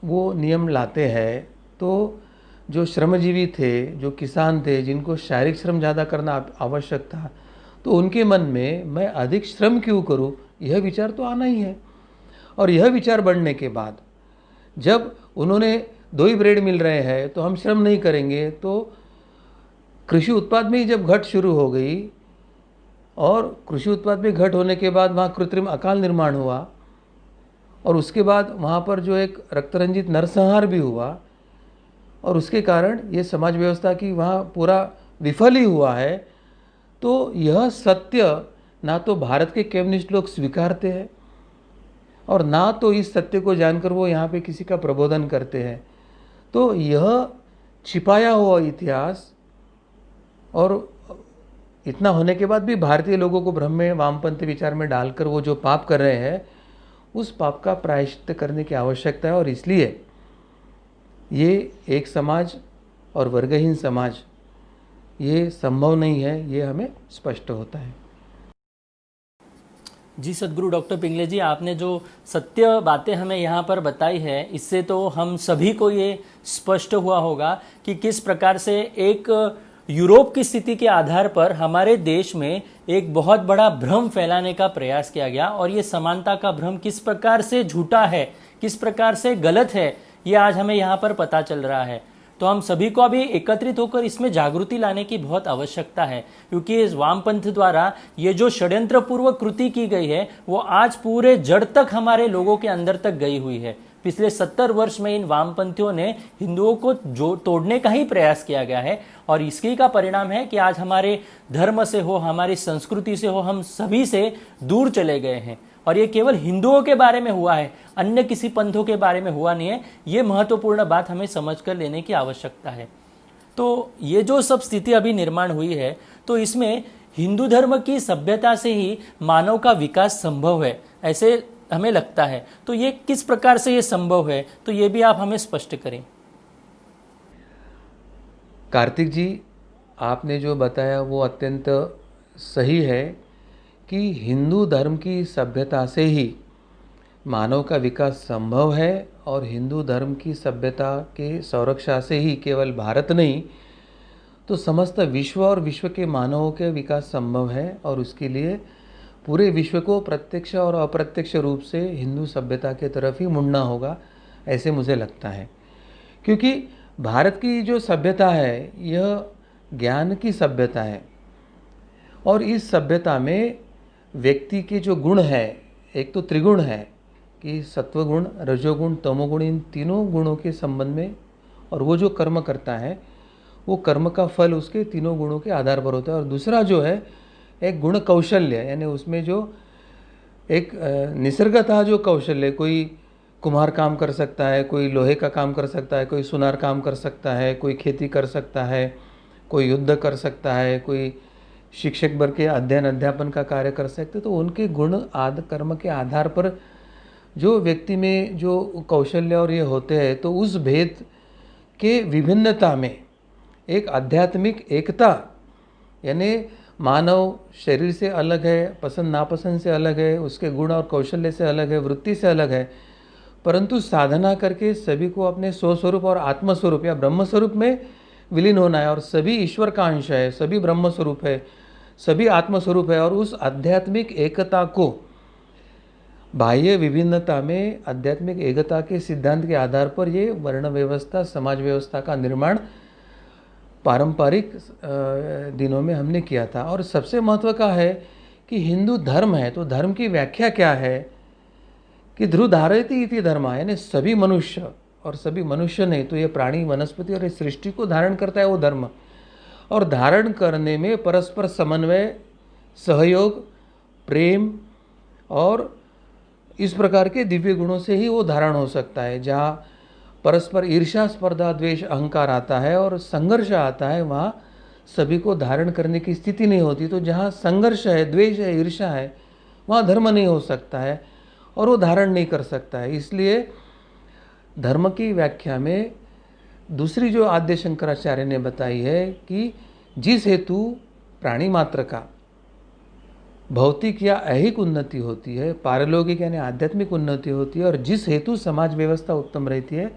वो नियम लाते हैं तो जो श्रमजीवी थे, जो किसान थे, जिनको शारीरिक श्रम ज़्यादा करना आवश्यक था, तो उनके मन में मैं अधिक श्रम क्यों करूं, यह विचार तो आना ही है। और यह विचार बढ़ने के बाद जब उन्होंने 2 ही ब्रेड मिल रहे हैं तो हम श्रम नहीं करेंगे, तो कृषि उत्पाद में ही जब घट शुरू हो गई, और कृषि उत्पाद में घट होने के बाद वहाँ कृत्रिम अकाल निर्माण हुआ, और उसके बाद वहाँ पर जो एक रक्तरंजित नरसंहार भी हुआ, और उसके कारण ये समाज व्यवस्था की वहाँ पूरा विफल ही हुआ है। तो यह सत्य ना तो भारत के कम्युनिस्ट लोग स्वीकारते हैं, और ना तो इस सत्य को जानकर वो यहाँ पे किसी का प्रबोधन करते हैं। तो यह छिपाया हुआ इतिहास, और इतना होने के बाद भी भारतीय लोगों को भ्रम में, वामपंथी विचार में डालकर वो जो पाप कर रहे हैं, उस पाप का प्रायश्चित करने की आवश्यकता है। और इसलिए ये एक समाज और वर्गहीन समाज ये संभव नहीं है, ये हमें स्पष्ट होता है। जी सद्गुरु डॉक्टर पिंगले जी, आपने जो सत्य बातें हमें यहाँ पर बताई है, इससे तो हम सभी को ये स्पष्ट हुआ होगा कि किस प्रकार से एक यूरोप की स्थिति के आधार पर हमारे देश में एक बहुत बड़ा भ्रम फैलाने का प्रयास किया गया, और ये समानता का भ्रम किस प्रकार से झूठा है, किस प्रकार से गलत है, ये आज हमें यहाँ पर पता चल रहा है। तो हम सभी को अभी एकत्रित होकर इसमें जागृति लाने की बहुत आवश्यकता है, क्योंकि इस वामपंथ द्वारा ये जो षड्यंत्र पूर्वक कृति की गई है वो आज पूरे जड़ तक हमारे लोगों के अंदर तक गई हुई है। पिछले 70 वर्ष में इन वामपंथियों ने हिंदुओं को जो तोड़ने का ही प्रयास किया गया है, और इसकी का परिणाम है कि आज हमारे धर्म से हो, हमारी संस्कृति से हो, हम सभी से दूर चले गए हैं। और ये केवल हिंदुओं के बारे में हुआ है, अन्य किसी पंथों के बारे में हुआ नहीं है। ये महत्वपूर्ण बात हमें समझ कर लेने की आवश्यकता है। तो ये जो सब स्थिति अभी निर्माण हुई है, तो इसमें हिंदू धर्म की सभ्यता से ही मानव का विकास संभव है, ऐसे हमें लगता है। तो ये किस प्रकार से ये संभव है, तो ये भी आप हमें स्पष्ट करें। कार्तिक जी, आपने जो बताया वो अत्यंत सही है कि हिंदू धर्म की सभ्यता से ही मानव का विकास संभव है, और हिंदू धर्म की सभ्यता के संरक्षा से ही केवल भारत नहीं तो समस्त विश्व और विश्व के मानवों के विकास संभव है। और उसके लिए पूरे विश्व को प्रत्यक्ष और अप्रत्यक्ष रूप से हिंदू सभ्यता के तरफ ही मुड़ना होगा, ऐसे मुझे लगता है। क्योंकि भारत की जो सभ्यता है यह ज्ञान की सभ्यता है, और इस सभ्यता में व्यक्ति के जो गुण है, एक तो त्रिगुण है कि सत्वगुण, रजोगुण, तमोगुण, इन तीनों गुणों के संबंध में, और वो जो कर्म करता है वो कर्म का फल उसके तीनों गुणों के आधार पर होता है। और दूसरा जो है एक गुण कौशल्य, यानी उसमें जो एक निसर्गतः जो कौशल्य, कोई कुम्हार काम कर सकता है, कोई लोहे का काम कर सकता है, कोई सुनार काम कर सकता है, कोई खेती कर सकता है, कोई युद्ध कर सकता है, कोई शिक्षक वर्ग के अध्ययन अध्यापन का कार्य कर सकते, तो उनके गुण आदि कर्म के आधार पर जो व्यक्ति में जो कौशल्य और ये होते हैं, तो उस भेद के विभिन्नता में एक आध्यात्मिक एकता, यानी मानव शरीर से अलग है, पसंद नापसंद से अलग है, उसके गुण और कौशल्य से अलग है, वृत्ति से अलग है, परंतु साधना करके सभी को अपने स्वस्वरूप और आत्मस्वरूप या ब्रह्म स्वरूप में विलीन होना है। और सभी ईश्वर का अंश है, सभी ब्रह्म स्वरूप है, सभी आत्मस्वरूप है। और उस आध्यात्मिक एकता को बाह्य विभिन्नता में आध्यात्मिक एकता के सिद्धांत के आधार पर ये वर्ण व्यवस्था, समाज व्यवस्था का निर्माण पारंपरिक दिनों में हमने किया था। और सबसे महत्व का है कि हिंदू धर्म है, तो धर्म की व्याख्या क्या है कि ध्रुव धारयति इति धर्म, यानी सभी मनुष्य, और सभी मनुष्य नहीं तो ये प्राणी, वनस्पति और इस सृष्टि को धारण करता है वो धर्म। और धारण करने में परस्पर समन्वय, सहयोग, प्रेम और इस प्रकार के दिव्य गुणों से ही वो धारण हो सकता है। जहाँ परस्पर ईर्ष्या, स्पर्धा, द्वेष, अहंकार आता है और संघर्ष आता है, वहाँ सभी को धारण करने की स्थिति नहीं होती। तो जहाँ संघर्ष है, द्वेष है, ईर्ष्या है, वहाँ धर्म नहीं हो सकता है और वो धारण नहीं कर सकता है। इसलिए धर्म की व्याख्या में दूसरी जो आद्य शंकराचार्य ने बताई है कि जिस हेतु प्राणी मात्र का भौतिक या ऐहिक उन्नति होती है, पारलौकिक यानी आध्यात्मिक उन्नति होती है, और जिस हेतु समाज व्यवस्था उत्तम रहती है,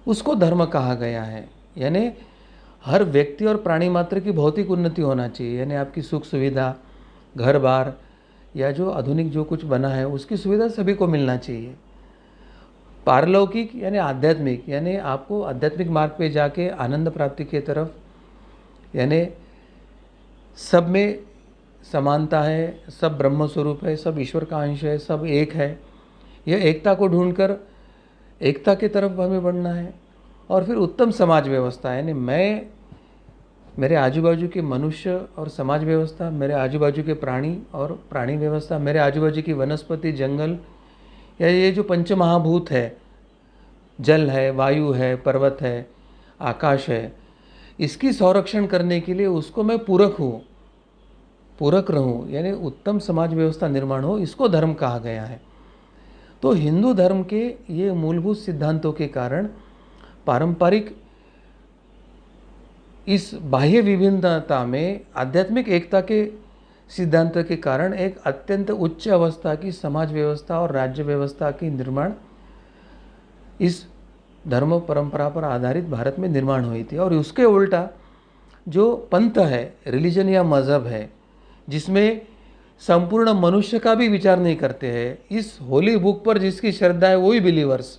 उसको धर्म कहा गया है। यानी हर व्यक्ति और प्राणी मात्र की भौतिक उन्नति होना चाहिए, यानी आपकी सुख सुविधा, घर बार या जो आधुनिक जो कुछ बना है उसकी सुविधा सभी को मिलना चाहिए। पारलौकिक यानी आध्यात्मिक, यानी आपको आध्यात्मिक मार्ग पे जाके आनंद प्राप्ति की तरफ, यानी सब में समानता है, सब ब्रह्म स्वरूप है, सब ईश्वर का अंश है, सब एक है, यह एकता को ढूंढकर एकता की तरफ हमें बढ़ना है। और फिर उत्तम समाज व्यवस्था, यानी मैं, मेरे आजू बाजू के मनुष्य और समाज व्यवस्था, मेरे आजू बाजू के प्राणी और प्राणी व्यवस्था, मेरे आजू बाजू की वनस्पति, जंगल, या ये जो पंचमहाभूत है, जल है, वायु है, पर्वत है, आकाश है, इसकी संरक्षण करने के लिए उसको मैं पूरक हूँ, पूरक रहूँ, यानी उत्तम समाज व्यवस्था निर्माण हो, इसको धर्म कहा गया है। तो हिंदू धर्म के ये मूलभूत सिद्धांतों के कारण पारंपरिक इस बाह्य विभिन्नता में आध्यात्मिक एकता के सिद्धांत के कारण एक अत्यंत उच्च अवस्था की समाज व्यवस्था और राज्य व्यवस्था की निर्माण इस धर्म परंपरा पर आधारित भारत में निर्माण हुई थी। और उसके उल्टा जो पंथ है, रिलीजन या मज़हब है, जिसमें संपूर्ण मनुष्य का भी विचार नहीं करते हैं, इस होली बुक पर जिसकी श्रद्धा है वही बिलीवर्स,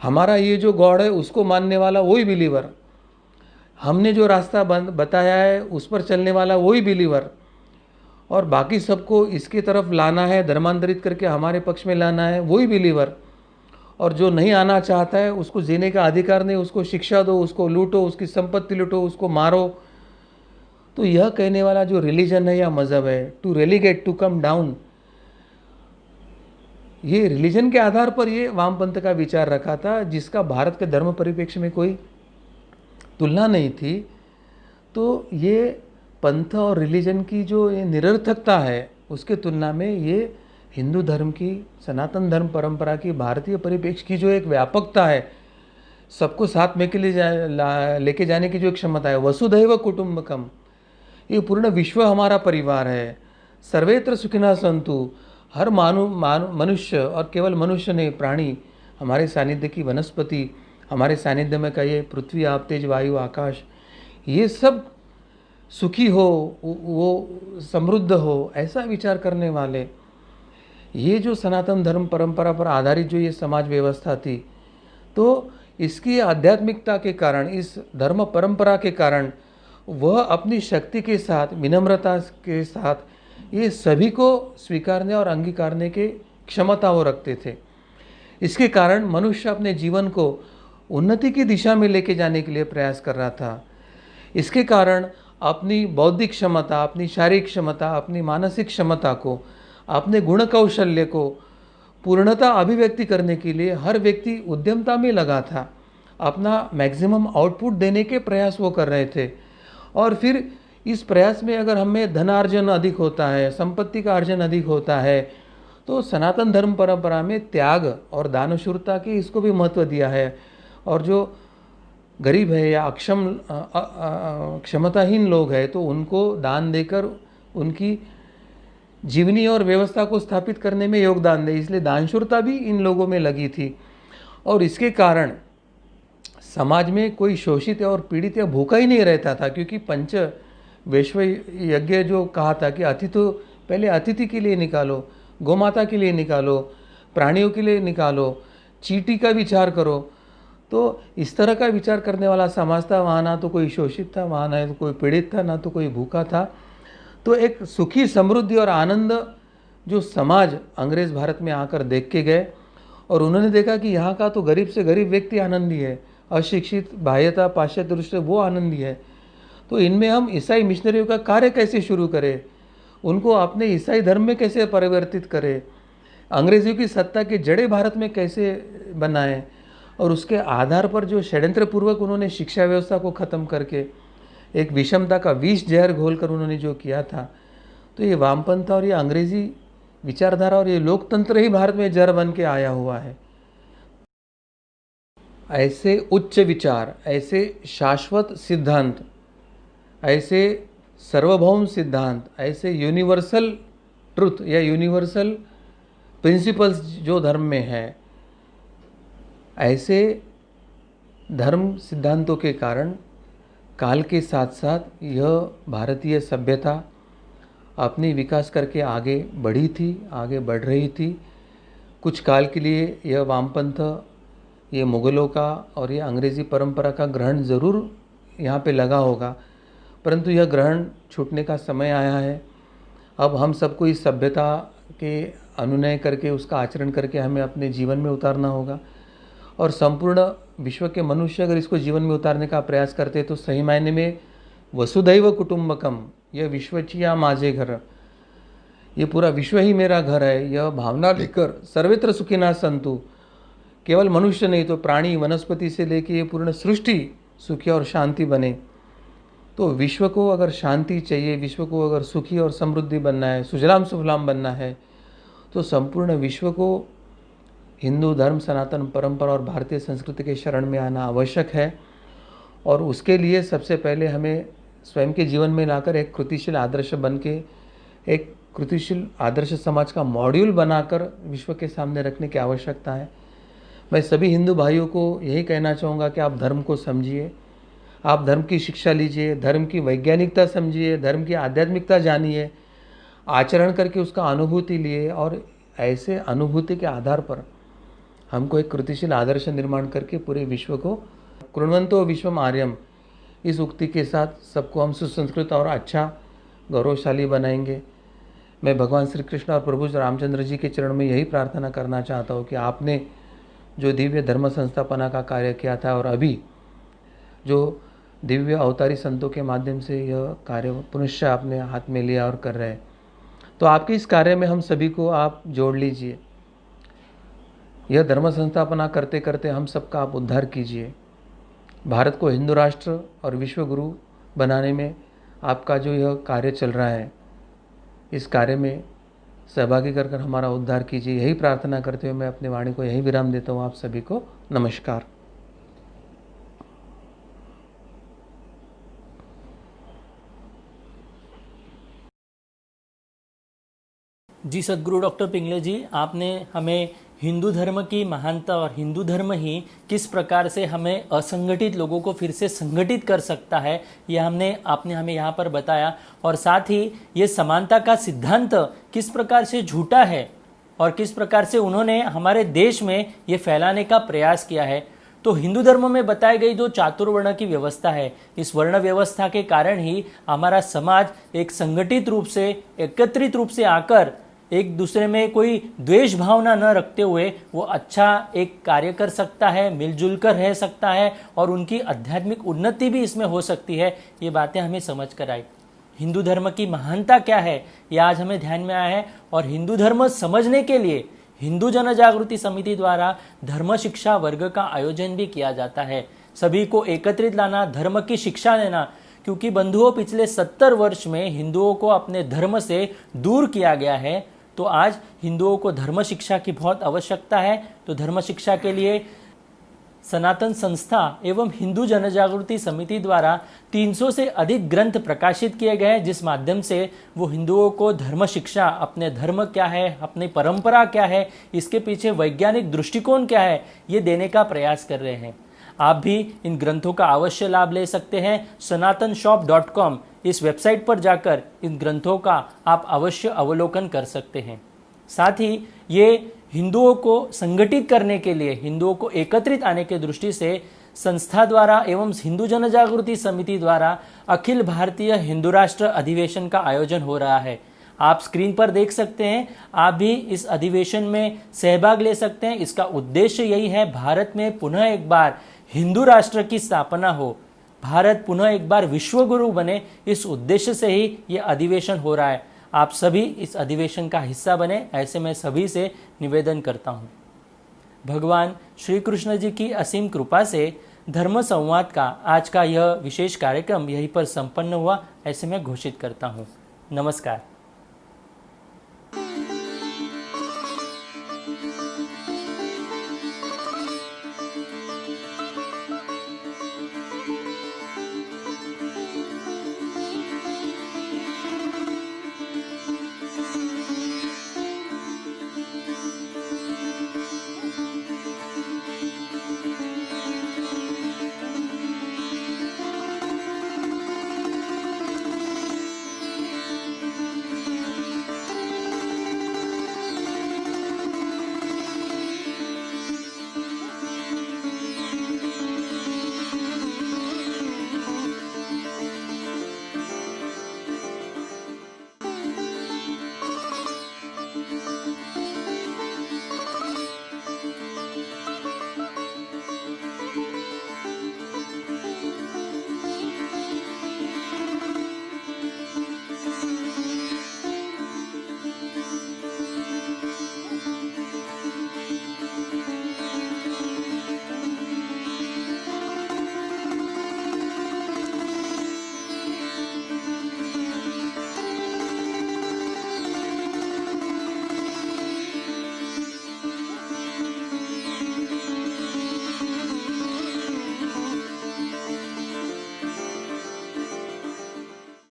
हमारा ये जो गॉड है उसको मानने वाला वही बिलीवर, हमने जो रास्ता बताया है उस पर चलने वाला वही बिलीवर, और बाकी सबको इसकी तरफ लाना है, धर्मांतरित करके हमारे पक्ष में लाना है, वही बिलीवर। और जो नहीं आना चाहता है उसको जीने का अधिकार नहीं, उसको शिक्षा दो, उसको लूटो, उसकी संपत्ति लूटो, उसको मारो। तो यह कहने वाला जो रिलीजन है या मज़हब है, to relegate, to come down, ये रिलीजन के आधार पर ये वामपंथ का विचार रखा था, जिसका भारत के धर्म परिप्रेक्ष्य में कोई तुलना नहीं थी। तो ये पंथ और रिलीजन की जो ये निरर्थकता है, उसके तुलना में ये हिंदू धर्म की, सनातन धर्म परंपरा की, भारतीय परिप्रेक्ष्य की जो एक व्यापकता है, सबको साथ में के लिए लेके जाने की जो एक क्षमता है, वसुधैव कुटुंबकम, ये पूर्ण विश्व हमारा परिवार है, सर्वेत्र सुखिनः सन्तु, हर मनुष्य, और केवल मनुष्य नहीं, प्राणी, हमारे सानिध्य की वनस्पति, हमारे सानिध्य में का ये पृथ्वी, आप, तेज, वायु, आकाश, ये सब सुखी हो, वो समृद्ध हो, ऐसा विचार करने वाले, ये जो सनातन धर्म परंपरा पर आधारित जो ये समाज व्यवस्था थी, तो इसकी आध्यात्मिकता के कारण, इस धर्म परंपरा के कारण वह अपनी शक्ति के साथ, विनम्रता के साथ ये सभी को स्वीकारने और अंगीकारने के क्षमता वो रखते थे। इसके कारण मनुष्य अपने जीवन को उन्नति की दिशा में लेके जाने के लिए प्रयास कर रहा था। इसके कारण अपनी बौद्धिक क्षमता, अपनी शारीरिक क्षमता, अपनी मानसिक क्षमता को, अपने गुण कौशल्य को पूर्णता अभिव्यक्ति करने के लिए हर व्यक्ति उद्यमता में लगा था, अपना मैक्सिमम आउटपुट देने के प्रयास वो कर रहे थे। और फिर इस प्रयास में अगर हमें धनार्जन अधिक होता है, संपत्ति का अर्जन अधिक होता है, तो सनातन धर्म परंपरा में त्याग और दानशूरता के इसको भी महत्व दिया है। और जो गरीब है या क्षमताहीन लोग हैं तो उनको दान देकर उनकी जीवनी और व्यवस्था को स्थापित करने में योगदान दे, इसलिए दानशूरता भी इन लोगों में लगी थी। और इसके कारण समाज में कोई शोषित और पीड़ित या भूखा ही नहीं रहता था, क्योंकि पंच वैश्व यज्ञ जो कहा था कि पहले अतिथि के लिए निकालो, गोमाता के लिए निकालो, प्राणियों के लिए निकालो, चींटी का विचार करो। तो इस तरह का विचार करने वाला समाज था। वहाँ ना तो कोई शोषित था, वहाँ ना तो कोई पीड़ित था, ना तो कोई भूखा था। तो एक सुखी समृद्धि और आनंद जो समाज अंग्रेज़ भारत में आकर देख के गए, और उन्होंने देखा कि यहाँ का तो गरीब से गरीब व्यक्ति आनंदी है, अशिक्षित, बाह्यता, पाश्चात्य दृष्टि वो आनंदी है। तो इनमें हम ईसाई मिशनरियों का कार्य कैसे शुरू करें, उनको अपने ईसाई धर्म में कैसे परिवर्तित करें, अंग्रेज़ों की सत्ता के जड़ें भारत में कैसे बनाएं, और उसके आधार पर जो षड्यंत्रपूर्वक उन्होंने शिक्षा व्यवस्था को ख़त्म करके एक विषमता का विष जहर घोलकर उन्होंने जो किया था, तो ये वामपंथ और ये अंग्रेज़ी विचारधारा और ये लोकतंत्र ही भारत में जहर बन के आया हुआ है। ऐसे उच्च विचार, ऐसे शाश्वत सिद्धांत, ऐसे सार्वभौम सिद्धांत, ऐसे यूनिवर्सल ट्रुथ या यूनिवर्सल प्रिंसिपल्स जो धर्म में है, ऐसे धर्म सिद्धांतों के कारण काल के साथ साथ यह भारतीय सभ्यता अपनी विकास करके आगे बढ़ी थी, आगे बढ़ रही थी। कुछ काल के लिए यह वामपंथ, ये मुग़लों का और ये अंग्रेज़ी परंपरा का ग्रहण ज़रूर यहाँ पे लगा होगा, परंतु यह ग्रहण छूटने का समय आया है। अब हम सबको इस सभ्यता के अनुनय करके, उसका आचरण करके हमें अपने जीवन में उतारना होगा। और संपूर्ण विश्व के मनुष्य अगर इसको जीवन में उतारने का प्रयास करते तो सही मायने में वसुधैव कुटुंबकम, यह विश्वचिया माझे घर, ये पूरा विश्व ही मेरा घर है, यह भावना लेकर सर्वत्र सुखिना संतु, केवल मनुष्य नहीं तो प्राणी, वनस्पति से लेकर ये पूर्ण सृष्टि सुखी और शांति बने। तो विश्व को अगर शांति चाहिए, विश्व को अगर सुखी और समृद्धि बनना है, सुजलाम सुफलाम बनना है, तो संपूर्ण विश्व को हिंदू धर्म, सनातन परंपरा और भारतीय संस्कृति के शरण में आना आवश्यक है। और उसके लिए सबसे पहले हमें स्वयं के जीवन में लाकर एक कृतिशील आदर्श बन के, एक कृतिशील आदर्श समाज का मॉड्यूल बनाकर विश्व के सामने रखने की आवश्यकता है। मैं सभी हिंदू भाइयों को यही कहना चाहूँगा कि आप धर्म को समझिए, आप धर्म की शिक्षा लीजिए, धर्म की वैज्ञानिकता समझिए, धर्म की आध्यात्मिकता जानिए, आचरण करके उसका अनुभूति लिए, और ऐसे अनुभूति के आधार पर हमको एक कृतिशील आदर्श निर्माण करके पूरे विश्व को कृण्वन्तो विश्वम आर्यम, इस उक्ति के साथ सबको हम सुसंस्कृत और अच्छा गौरवशाली बनाएंगे। मैं भगवान श्री कृष्ण और प्रभु रामचंद्र जी के चरण में यही प्रार्थना करना चाहता हूँ कि आपने जो दिव्य धर्म संस्थापना का कार्य किया था और अभी जो दिव्य अवतारी संतों के माध्यम से यह कार्य पुनश्च आपने हाथ में लिया और कर रहे हैं, तो आपके इस कार्य में हम सभी को आप जोड़ लीजिए। यह धर्म संस्थापना करते करते हम सबका आप उद्धार कीजिए। भारत को हिंदू राष्ट्र और विश्व गुरु बनाने में आपका जो यह कार्य चल रहा है, इस कार्य में सहभागी कर हमारा उद्धार कीजिए। यही प्रार्थना करते हुए मैं अपनी वाणी को यही विराम देता हूँ। आप सभी को नमस्कार। जी सद्गुरु डॉक्टर पिंगले जी, आपने हमें हिंदू धर्म की महानता और हिंदू धर्म ही किस प्रकार से हमें असंगठित लोगों को फिर से संगठित कर सकता है, यह आपने हमें यहाँ पर बताया। और साथ ही ये समानता का सिद्धांत किस प्रकार से झूठा है और किस प्रकार से उन्होंने हमारे देश में ये फैलाने का प्रयास किया है। तो हिंदू धर्म में बताई गई जो चातुर्वर्ण की व्यवस्था है, इस वर्ण व्यवस्था के कारण ही हमारा समाज एक संगठित रूप से, एकत्रित रूप से आकर एक दूसरे में कोई द्वेष भावना न रखते हुए वो अच्छा एक कार्य कर सकता है, मिलजुल कर रह सकता है और उनकी आध्यात्मिक उन्नति भी इसमें हो सकती है। ये बातें हमें समझ कर आई। हिंदू धर्म की महानता क्या है ये आज हमें ध्यान में आया है। और हिंदू धर्म समझने के लिए हिंदू जन जागृति समिति द्वारा धर्म शिक्षा वर्ग का आयोजन भी किया जाता है। सभी को एकत्रित लाना, धर्म की शिक्षा देना, क्योंकि बंधुओं पिछले 70 वर्ष में हिंदुओं को अपने धर्म से दूर किया गया है, तो आज हिंदुओं को धर्म शिक्षा की बहुत आवश्यकता है। तो धर्म शिक्षा के लिए सनातन संस्था एवं हिंदू जनजागृति समिति द्वारा 300 से अधिक ग्रंथ प्रकाशित किए गए हैं, जिस माध्यम से वो हिंदुओं को धर्म शिक्षा, अपने धर्म क्या है, अपनी परंपरा क्या है, इसके पीछे वैज्ञानिक दृष्टिकोण क्या है, ये देने का प्रयास कर रहे हैं। आप भी इन ग्रंथों का अवश्य लाभ ले सकते हैं। sanatan-shop.com इस वेबसाइट पर जाकर इन ग्रंथों का आप अवश्य अवलोकन कर सकते हैं। साथ ही ये हिंदुओं को संगठित करने के लिए, हिंदुओं को एकत्रित आने के दृष्टि से संस्था द्वारा एवं हिंदू जनजागृति समिति द्वारा अखिल भारतीय हिंदू राष्ट्र अधिवेशन का आयोजन हो रहा है। आप स्क्रीन पर देख सकते हैं, आप भी इस अधिवेशन में सहभाग ले सकते हैं। इसका उद्देश्य यही है, भारत में पुनः एक बार हिंदू राष्ट्र की स्थापना हो, भारत पुनः एक बार विश्वगुरु बने, इस उद्देश्य से ही यह अधिवेशन हो रहा है। आप सभी इस अधिवेशन का हिस्सा बने, ऐसे मैं सभी से निवेदन करता हूँ। भगवान श्री कृष्ण जी की असीम कृपा से धर्म संवाद का आज का यह विशेष कार्यक्रम यहीं पर संपन्न हुआ, ऐसे मैं घोषित करता हूँ। नमस्कार।